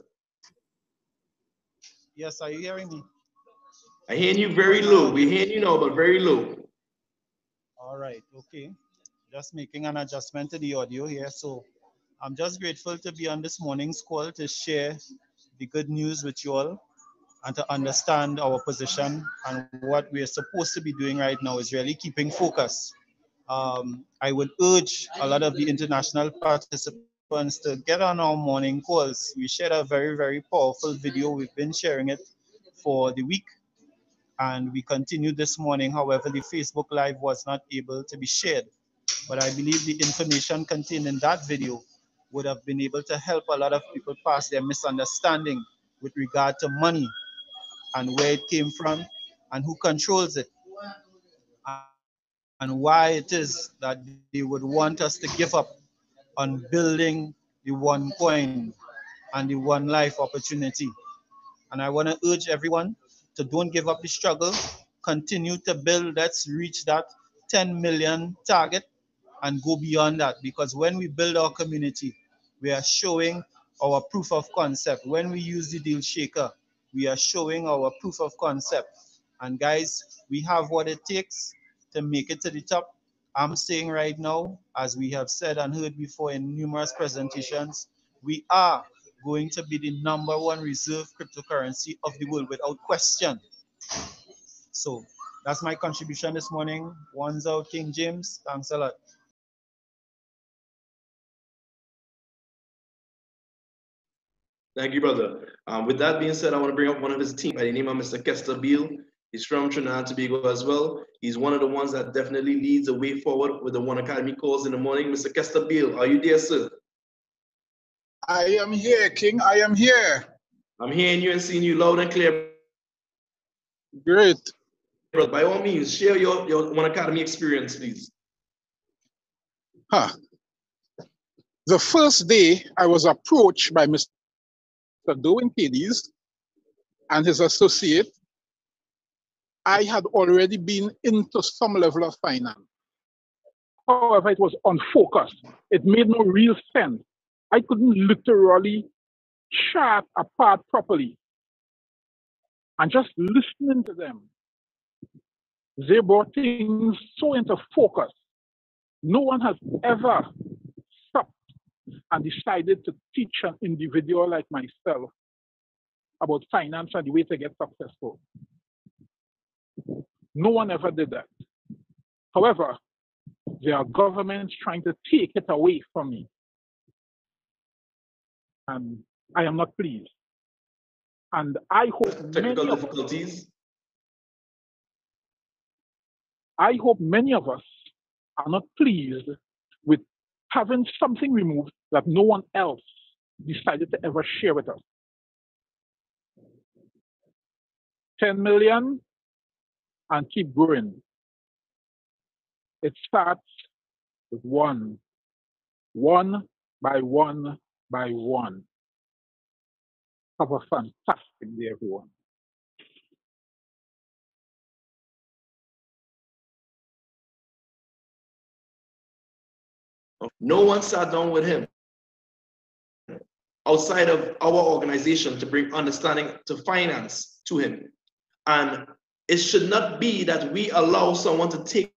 Yes, are you hearing me? I'm hearing you very low. We're hearing you now, but very low. All right, okay. Just making an adjustment to the audio here. So I'm just grateful to be on this morning's call to share the good news with you all and to understand our position and what we're supposed to be doing right now is really keeping focus. I would urge a lot of the international participants to get on our morning calls. We shared a very, very powerful video. We've been sharing it for the week and we continued this morning. However, the Facebook Live was not able to be shared. But I believe the information contained in that video would have been able to help a lot of people pass their misunderstanding with regard to money and where it came from and who controls it and why it is that they would want us to give up on building the one coin and the one life opportunity. And I want to urge everyone to don't give up the struggle, continue to build, let's reach that 10 million target and go beyond that, because when we build our community, we are showing our proof of concept. When we use the deal shaker, we are showing our proof of concept. And guys, we have what it takes to make it to the top. I'm saying right now, as we have said and heard before in numerous presentations, we are going to be the #1 reserve cryptocurrency of the world without question. So that's my contribution this morning. One's out, King James. Thanks a lot. Thank you, brother. With that being said, I want to bring up one of his team by the name of Mr. Kester Beal. He's from Trinidad and Tobago as well. He's one of the ones that definitely leads the way forward with the One Academy calls in the morning. Mr. Kester Beal, are you there, sir? I am here, King. I am here. I'm hearing you and seeing you loud and clear. Great. Brother, by all means, share your One Academy experience, please. The first day I was approached by Mr. Derwin Cadiz and his associate, I had already been into some level of finance. However, it was unfocused. It made no real sense. I couldn't literally chart a part properly. And just listening to them, they brought things so into focus. No one has ever stopped and decided to teach an individual like myself about finance and the way to get successful. No one ever did that. However, there are governments trying to take it away from me. And I am not pleased. And I hope many of us are not pleased with having something removed that no one else decided to ever share with us. 10 million and keep growing. It starts with one by one by one. Have a fantastic day, everyone. No one sat down with him outside of our organization to bring understanding to finance to him. And it should not be that we allow someone to take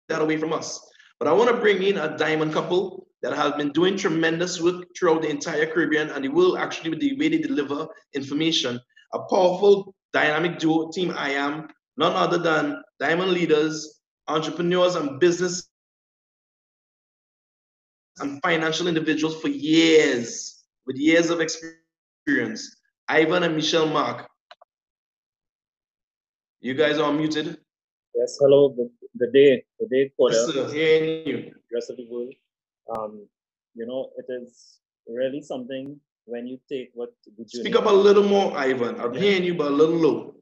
that away from us. But I want to bring in a diamond couple that have been doing tremendous work throughout the entire Caribbean, and they will actually be the way they deliver information. A powerful, dynamic duo, Team I Am, none other than diamond leaders, entrepreneurs, and business and financial individuals for years, with years of experience. Ivan and Michelle Mark. You guys are muted. Yes, hello, good day, Koda. Yes, sir, hearing you. Rest of the world. You know, it is really something when you take what the journey. Speak up a little more, Ivan. I'm hearing you, but a little low.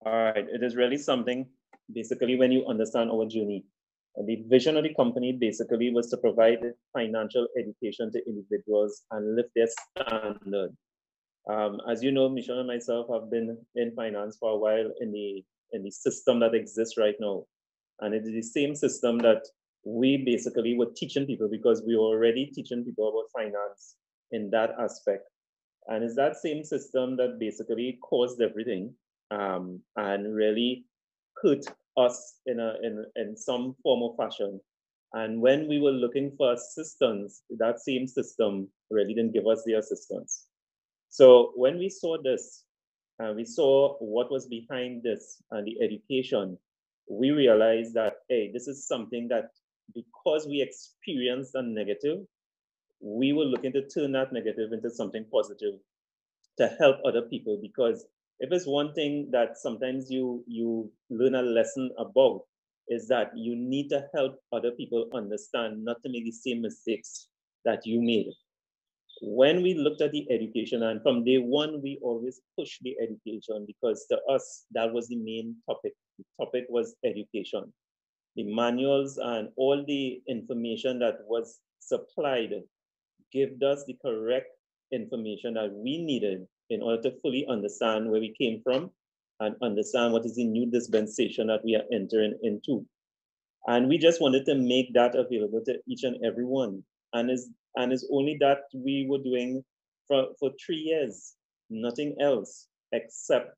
All right, it is really something, basically, when you understand our journey. The vision of the company basically was to provide financial education to individuals and lift their standard. As you know, Michelle and myself have been in finance for a while in the system that exists right now. And it is the same system that we basically were teaching people, because we were already teaching people about finance in that aspect. And it's that same system that basically caused everything and really hurt us in some form or fashion. And when we were looking for assistance, that same system really didn't give us the assistance. So when we saw this, we saw what was behind this and the education, we realized that, hey, this is something that, because we experienced a negative, we were looking to turn that negative into something positive to help other people. Because if it's one thing that sometimes you learn a lesson about, is that you need to help other people understand not to make the same mistakes that you made. When we looked at the education, and from day one, we always pushed the education, because to us, that was the main topic. The topic was education. The manuals and all the information that was supplied gave us the correct information that we needed in order to fully understand where we came from and understand what is the new dispensation that we are entering into. And we just wanted to make that available to each and every one. And it's only that we were doing for 3 years, nothing else except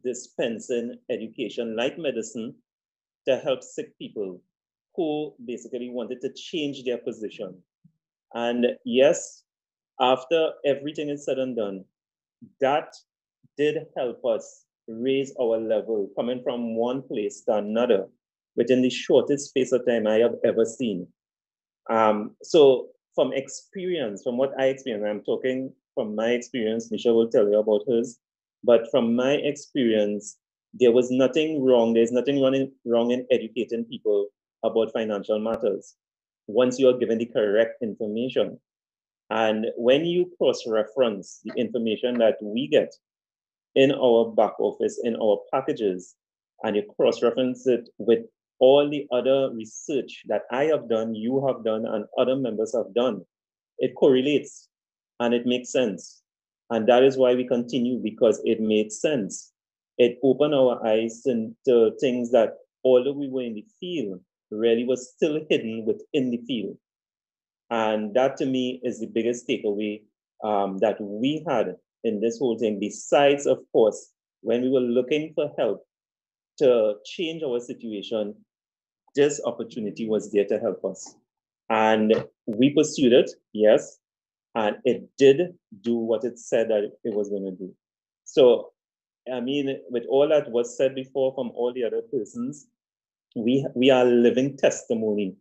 dispensing education like medicine to help sick people who basically wanted to change their position. And yes, after everything is said and done, that did help us raise our level, coming from one place to another within the shortest space of time I have ever seen. So from experience, from what I experienced, I'm talking from my experience, Nisha will tell you about hers, but from my experience, there was nothing wrong. There's nothing wrong in educating people about financial matters once you are given the correct information. And when you cross-reference the information that we get in our back office, in our packages, and you cross-reference it with all the other research that I have done, you have done, and other members have done, it correlates and it makes sense. And that is why we continue, because it made sense. It opened our eyes to things that, although we were in the field, really was still hidden within the field. And that to me is the biggest takeaway that we had in this whole thing, besides, of course, when we were looking for help to change our situation, this opportunity was there to help us. And we pursued it, yes, and it did do what it said that it was going to do. So, I mean, with all that was said before from all the other persons, we are living testimony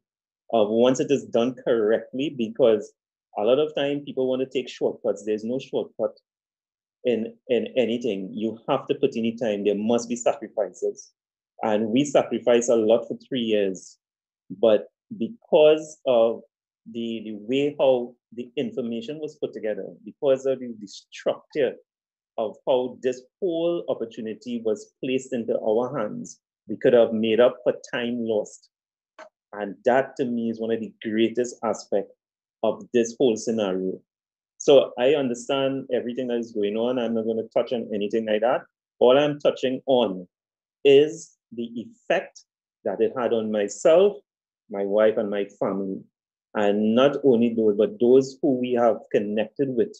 of once it is done correctly, because a lot of time people want to take shortcuts. There's no shortcut in anything. You have to put in the time. There must be sacrifices. And we sacrificed a lot for 3 years. But because of the way how the information was put together, because of the structure of how this whole opportunity was placed into our hands, we could have made up for time lost. And that to me is one of the greatest aspects of this whole scenario. So I understand everything that is going on. I'm not going to touch on anything like that. All I'm touching on is the effect that it had on myself, my wife, and my family. And not only those, but those who we have connected with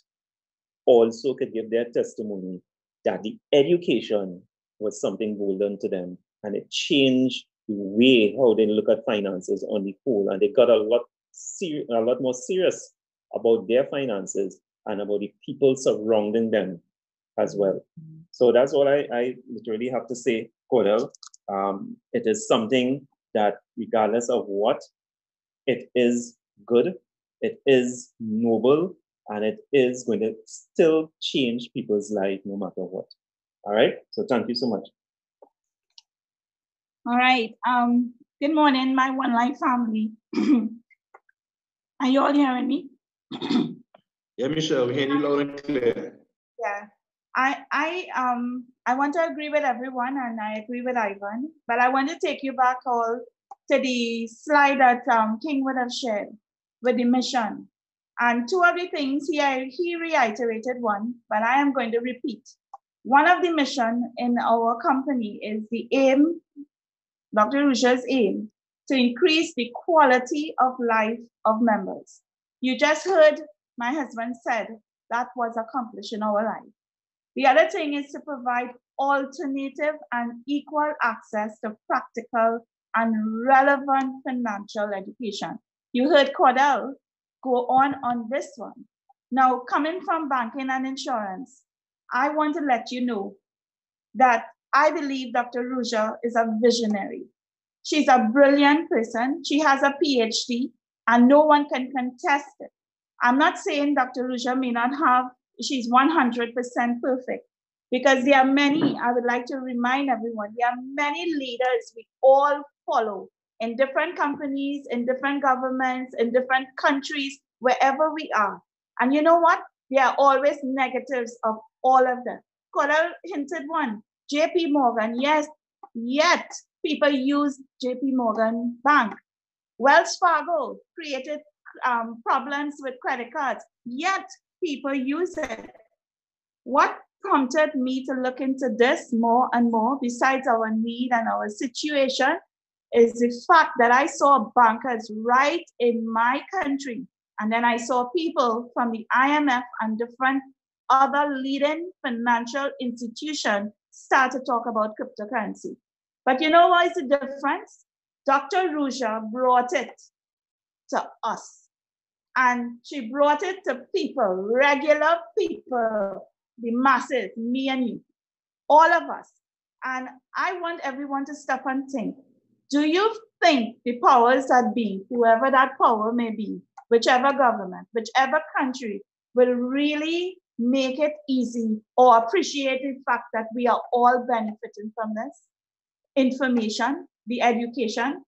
also could give their testimony that the education was something golden to them. And it changed the way how they look at finances on the whole. And they got a lot more serious about their finances and about the people surrounding them as well. So that's all I literally have to say, Cordell. It is something that regardless of what, it is good, it is noble, and it is going to still change people's life no matter what. All right, so thank you so much. All right, good morning, my One Life family. Are you all hearing me? Yeah, Michelle, we hear you loud and clear. Yeah, I want to agree with everyone, and I agree with Ivan, but I want to take you back all to the slide that King would have shared with the mission. And two of the things he reiterated one, but I am going to repeat. One of the mission in our company is the aim, Dr. Ruja's aim, to increase the quality of life of members. You just heard my husband said that was accomplished in our life. The other thing is to provide alternative and equal access to practical and relevant financial education. You heard Cordell go on this one. Now, coming from banking and insurance, I want to let you know that I believe Dr. Ruja is a visionary. She's a brilliant person. She has a PhD, and no one can contest it. I'm not saying Dr. Ruja may not have, she's 100% perfect, because there are many, I would like to remind everyone, there are many leaders we all follow in different companies, in different governments, in different countries, wherever we are. And you know what? There are always negatives of all of them. Cordell hinted one, JP Morgan, yes, yet people use JP Morgan Bank. Wells Fargo created problems with credit cards, yet people use it. What prompted me to look into this more and more, besides our need and our situation, is the fact that I saw bankers right in my country. And then I saw people from the IMF and different other leading financial institutions start to talk about cryptocurrency. But you know what is the difference? Dr. Ruja brought it to us. And she brought it to people, regular people, the masses, me and you, all of us. And I want everyone to stop and think, do you think the powers that be, whoever that power may be, whichever government, whichever country, will really make it easy or appreciate the fact that we are all benefiting from this information, the education?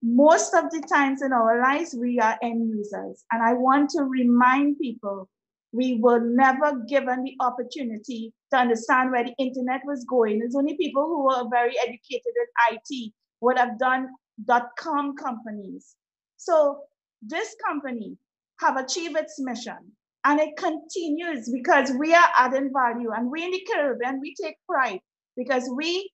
Most of the times in our lives, we are end users. And I want to remind people, we were never given the opportunity to understand where the internet was going. It's only people who were very educated in IT would have done .com companies. So this company have achieved its mission, and it continues because we are adding value. And we in the Caribbean, we take pride because we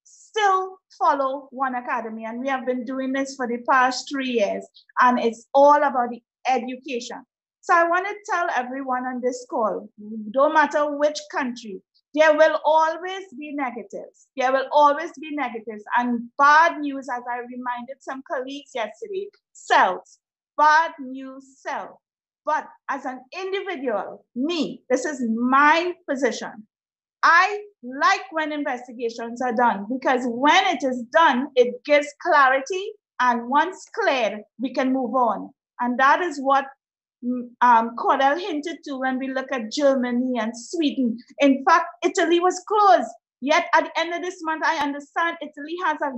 still follow One Academy, and we have been doing this for the past 3 years, and it's all about the education. So I want to tell everyone on this call, no matter which country, there will always be negatives. There will always be negatives, and bad news, as I reminded some colleagues yesterday, sells. Bad news sells. But as an individual, me, this is my position. I like when investigations are done, because when it is done, it gives clarity, and once cleared, we can move on. And that is what Cordell hinted to when we look at Germany and Sweden. In fact, Italy was closed. Yet at the end of this month, I understand Italy has a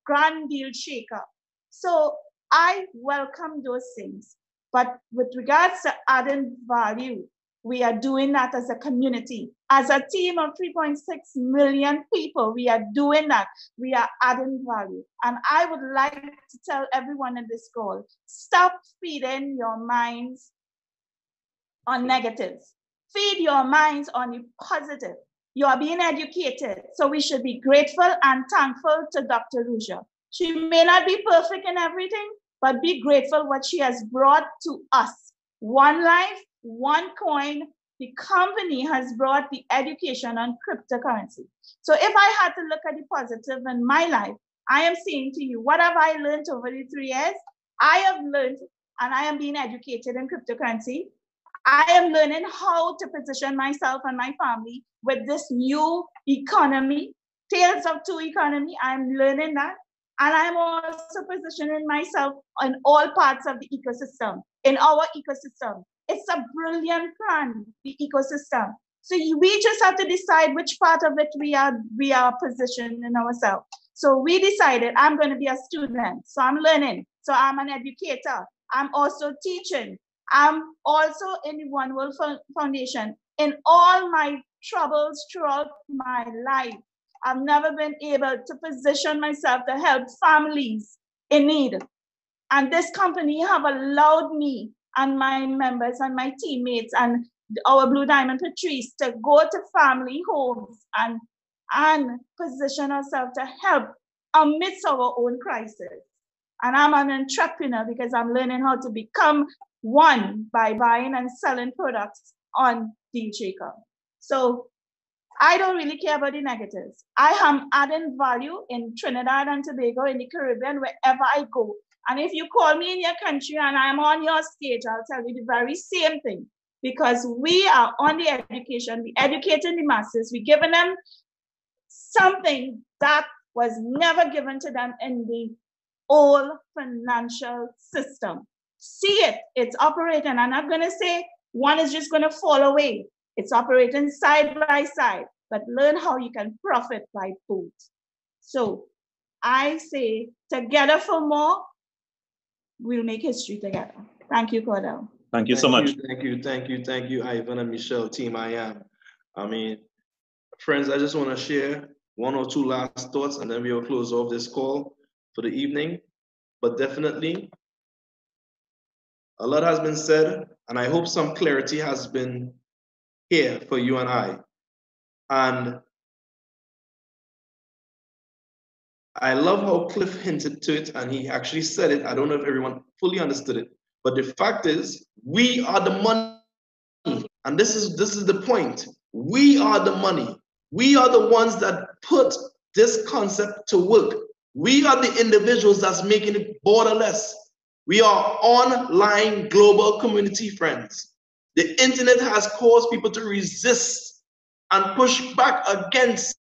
grand deal shakeup. So I welcome those things. But with regards to adding value, we are doing that as a community. As a team of 3.6 million people, we are doing that. We are adding value. And I would like to tell everyone in this call, stop feeding your minds on negatives. Feed your minds on the positive. You are being educated. So we should be grateful and thankful to Dr. Ruja. She may not be perfect in everything, but be grateful what she has brought to us. One life, one coin. The company has brought the education on cryptocurrency. So if I had to look at the positive in my life, I am saying to you, what have I learned over the 3 years? I have learned, and I am being educated in cryptocurrency. I am learning how to position myself and my family with this new economy, tales of two economy. I'm learning that. And I'm also positioning myself in all parts of the ecosystem, in our ecosystem. It's a brilliant plan, the ecosystem. So we just have to decide which part of it we are positioning ourselves. So we decided I'm going to be a student. So I'm learning. So I'm an educator. I'm also teaching. I'm also in the One World Foundation. In all my troubles throughout my life, I've never been able to position myself to help families in need. And this company have allowed me and my members and my teammates and our Blue Diamond Patrice to go to family homes and position ourselves to help amidst our own crisis. And I'm an entrepreneur because I'm learning how to become one by buying and selling products on Deal Shaker. So I don't really care about the negatives. I am adding value in Trinidad and Tobago, in the Caribbean, wherever I go. And if you call me in your country and I'm on your stage, I'll tell you the very same thing. Because we are on the education, we educating the masses, we giving them something that was never given to them in the old financial system. See it, it's operating. I'm not gonna say one is just gonna fall away. It's operating side by side, but learn how you can profit by both. So I say together for more, we'll make history together. Thank you, Cordell. Thank you so much. Thank you, Ivan and Michelle, team I am. I mean, friends, I just want to share 1 or 2 last thoughts, and then we'll close off this call for the evening. But definitely, a lot has been said, and I hope some clarity has been here for you and I. And I love how Cliff hinted to it, and he actually said it. I don't know if everyone fully understood it, but the fact is, we are the money, and this is the point. We are the money. We are the ones that put this concept to work. We are the individuals that's making it borderless. We are online global community friends. The internet has caused people to resist and push back against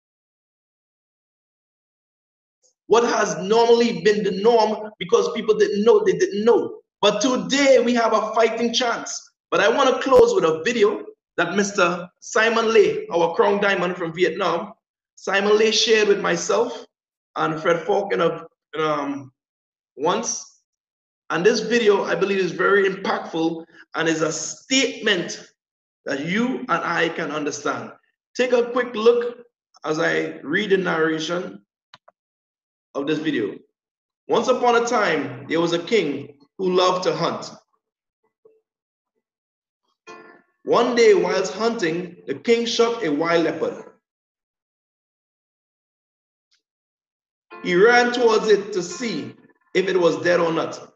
what has normally been the norm because people didn't know they didn't know. But today we have a fighting chance. But I want to close with a video that Mr. Simon Lay, our Crown Diamond from Vietnam, Simon Lay shared with myself and Fred Falk once. And this video, I believe, is very impactful and is a statement that you and I can understand. Take a quick look as I read the narration of this video. Once upon a time, there was a king who loved to hunt. One day, whilst hunting, the king shot a wild leopard. He ran towards it to see if it was dead or not.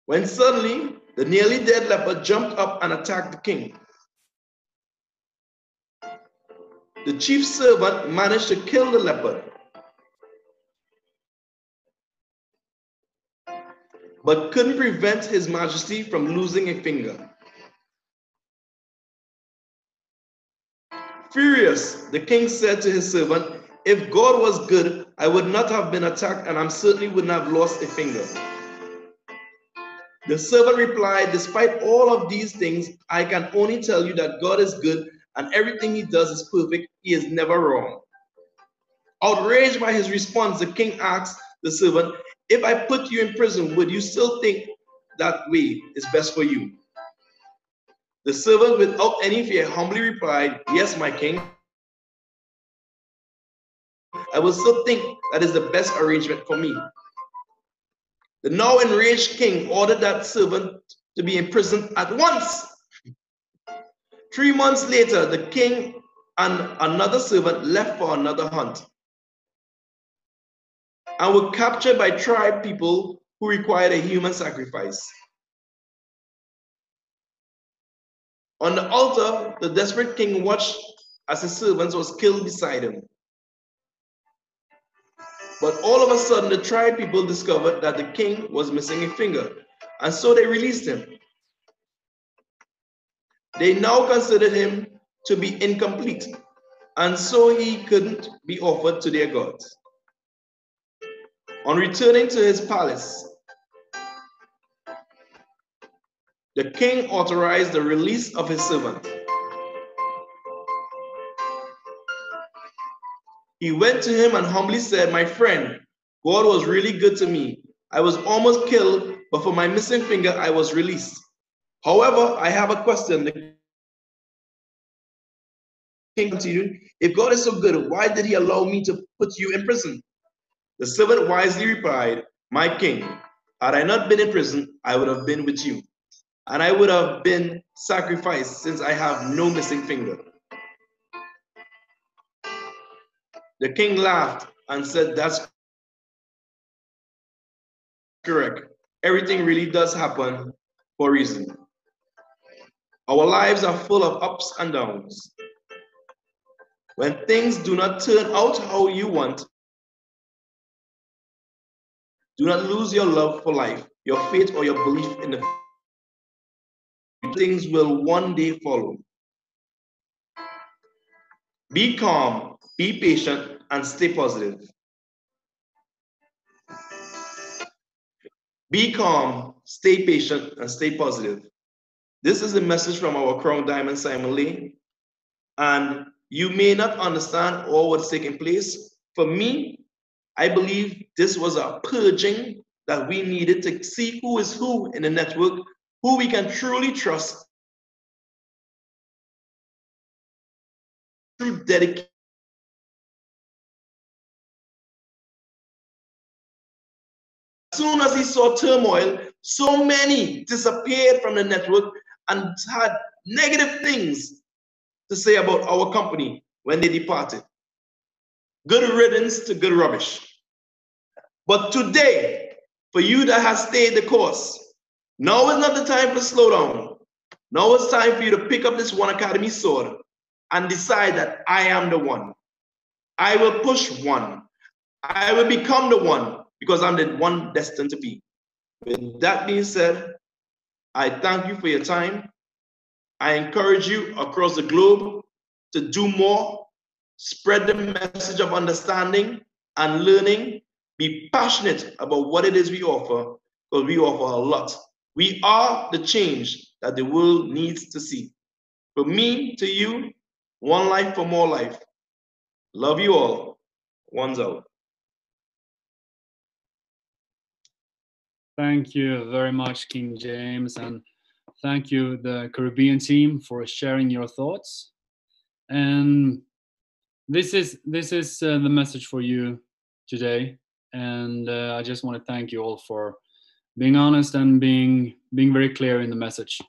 When suddenly, the nearly dead leopard jumped up and attacked the king. The chief servant managed to kill the leopard, but couldn't prevent His Majesty from losing a finger. Furious, the king said to his servant, "If God was good, I would not have been attacked, and I certainly wouldn't have lost a finger." The servant replied, "Despite all of these things, I can only tell you that God is good, and everything He does is perfect. He is never wrong." Outraged by his response, the king asked the servant, "If I put you in prison, would you still think that way is best for you?" The servant, without any fear, humbly replied, "Yes, my king. I will still think that is the best arrangement for me." The now enraged king ordered that servant to be imprisoned at once. 3 months later, the king and another servant left for another hunt and were captured by tribe people who required a human sacrifice. On the altar, the desperate king watched as his servant was killed beside him. But all of a sudden, the tribe people discovered that the king was missing a finger, and so they released him. They now considered him to be incomplete, and so he couldn't be offered to their gods. On returning to his palace, the king authorized the release of his servant. He went to him and humbly said, "My friend, God was really good to me. I was almost killed, but for my missing finger, I was released. However, I have a question." The king continued, "If God is so good, why did He allow me to put you in prison?" The servant wisely replied, "My king, had I not been in prison, I would have been with you, and I would have been sacrificed since I have no missing finger." The king laughed and said, "That's correct. Everything really does happen for a reason. Our lives are full of ups and downs. When things do not turn out how you want, do not lose your love for life, your faith, or your belief in the future. Things will one day follow. Be calm, be patient, and stay positive. Be calm, stay patient, and stay positive." This is a message from our Crown Diamond, Simon Lay. And you may not understand all what's taking place. For me, I believe this was a purging that we needed to see who is who in the network, who we can truly trust, through dedication. As soon as he saw turmoil, so many disappeared from the network and had negative things to say about our company when they departed. Good riddance to good rubbish. But today, for you that has stayed the course, now is not the time to slow down. Now it's time for you to pick up this One Academy sword and decide that I am the one. I will push one. I will become the one because I'm the one destined to be. With that being said, I thank you for your time. I encourage you across the globe to do more, spread the message of understanding and learning. Be passionate about what it is we offer, because we offer a lot. We are the change that the world needs to see. From me to you, one life for more life. Love you all. One's out. Thank you very much, King Jayms, and thank you, the Caribbean team, for sharing your thoughts. And this is the message for you today. And I just want to thank you all for being honest and being very clear in the message.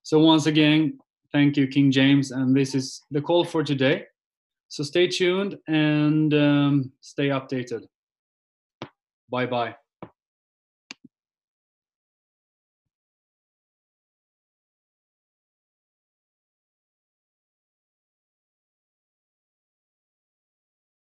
So once again, thank you, King Jayms, and this is the call for today. So stay tuned and stay updated. Bye-bye.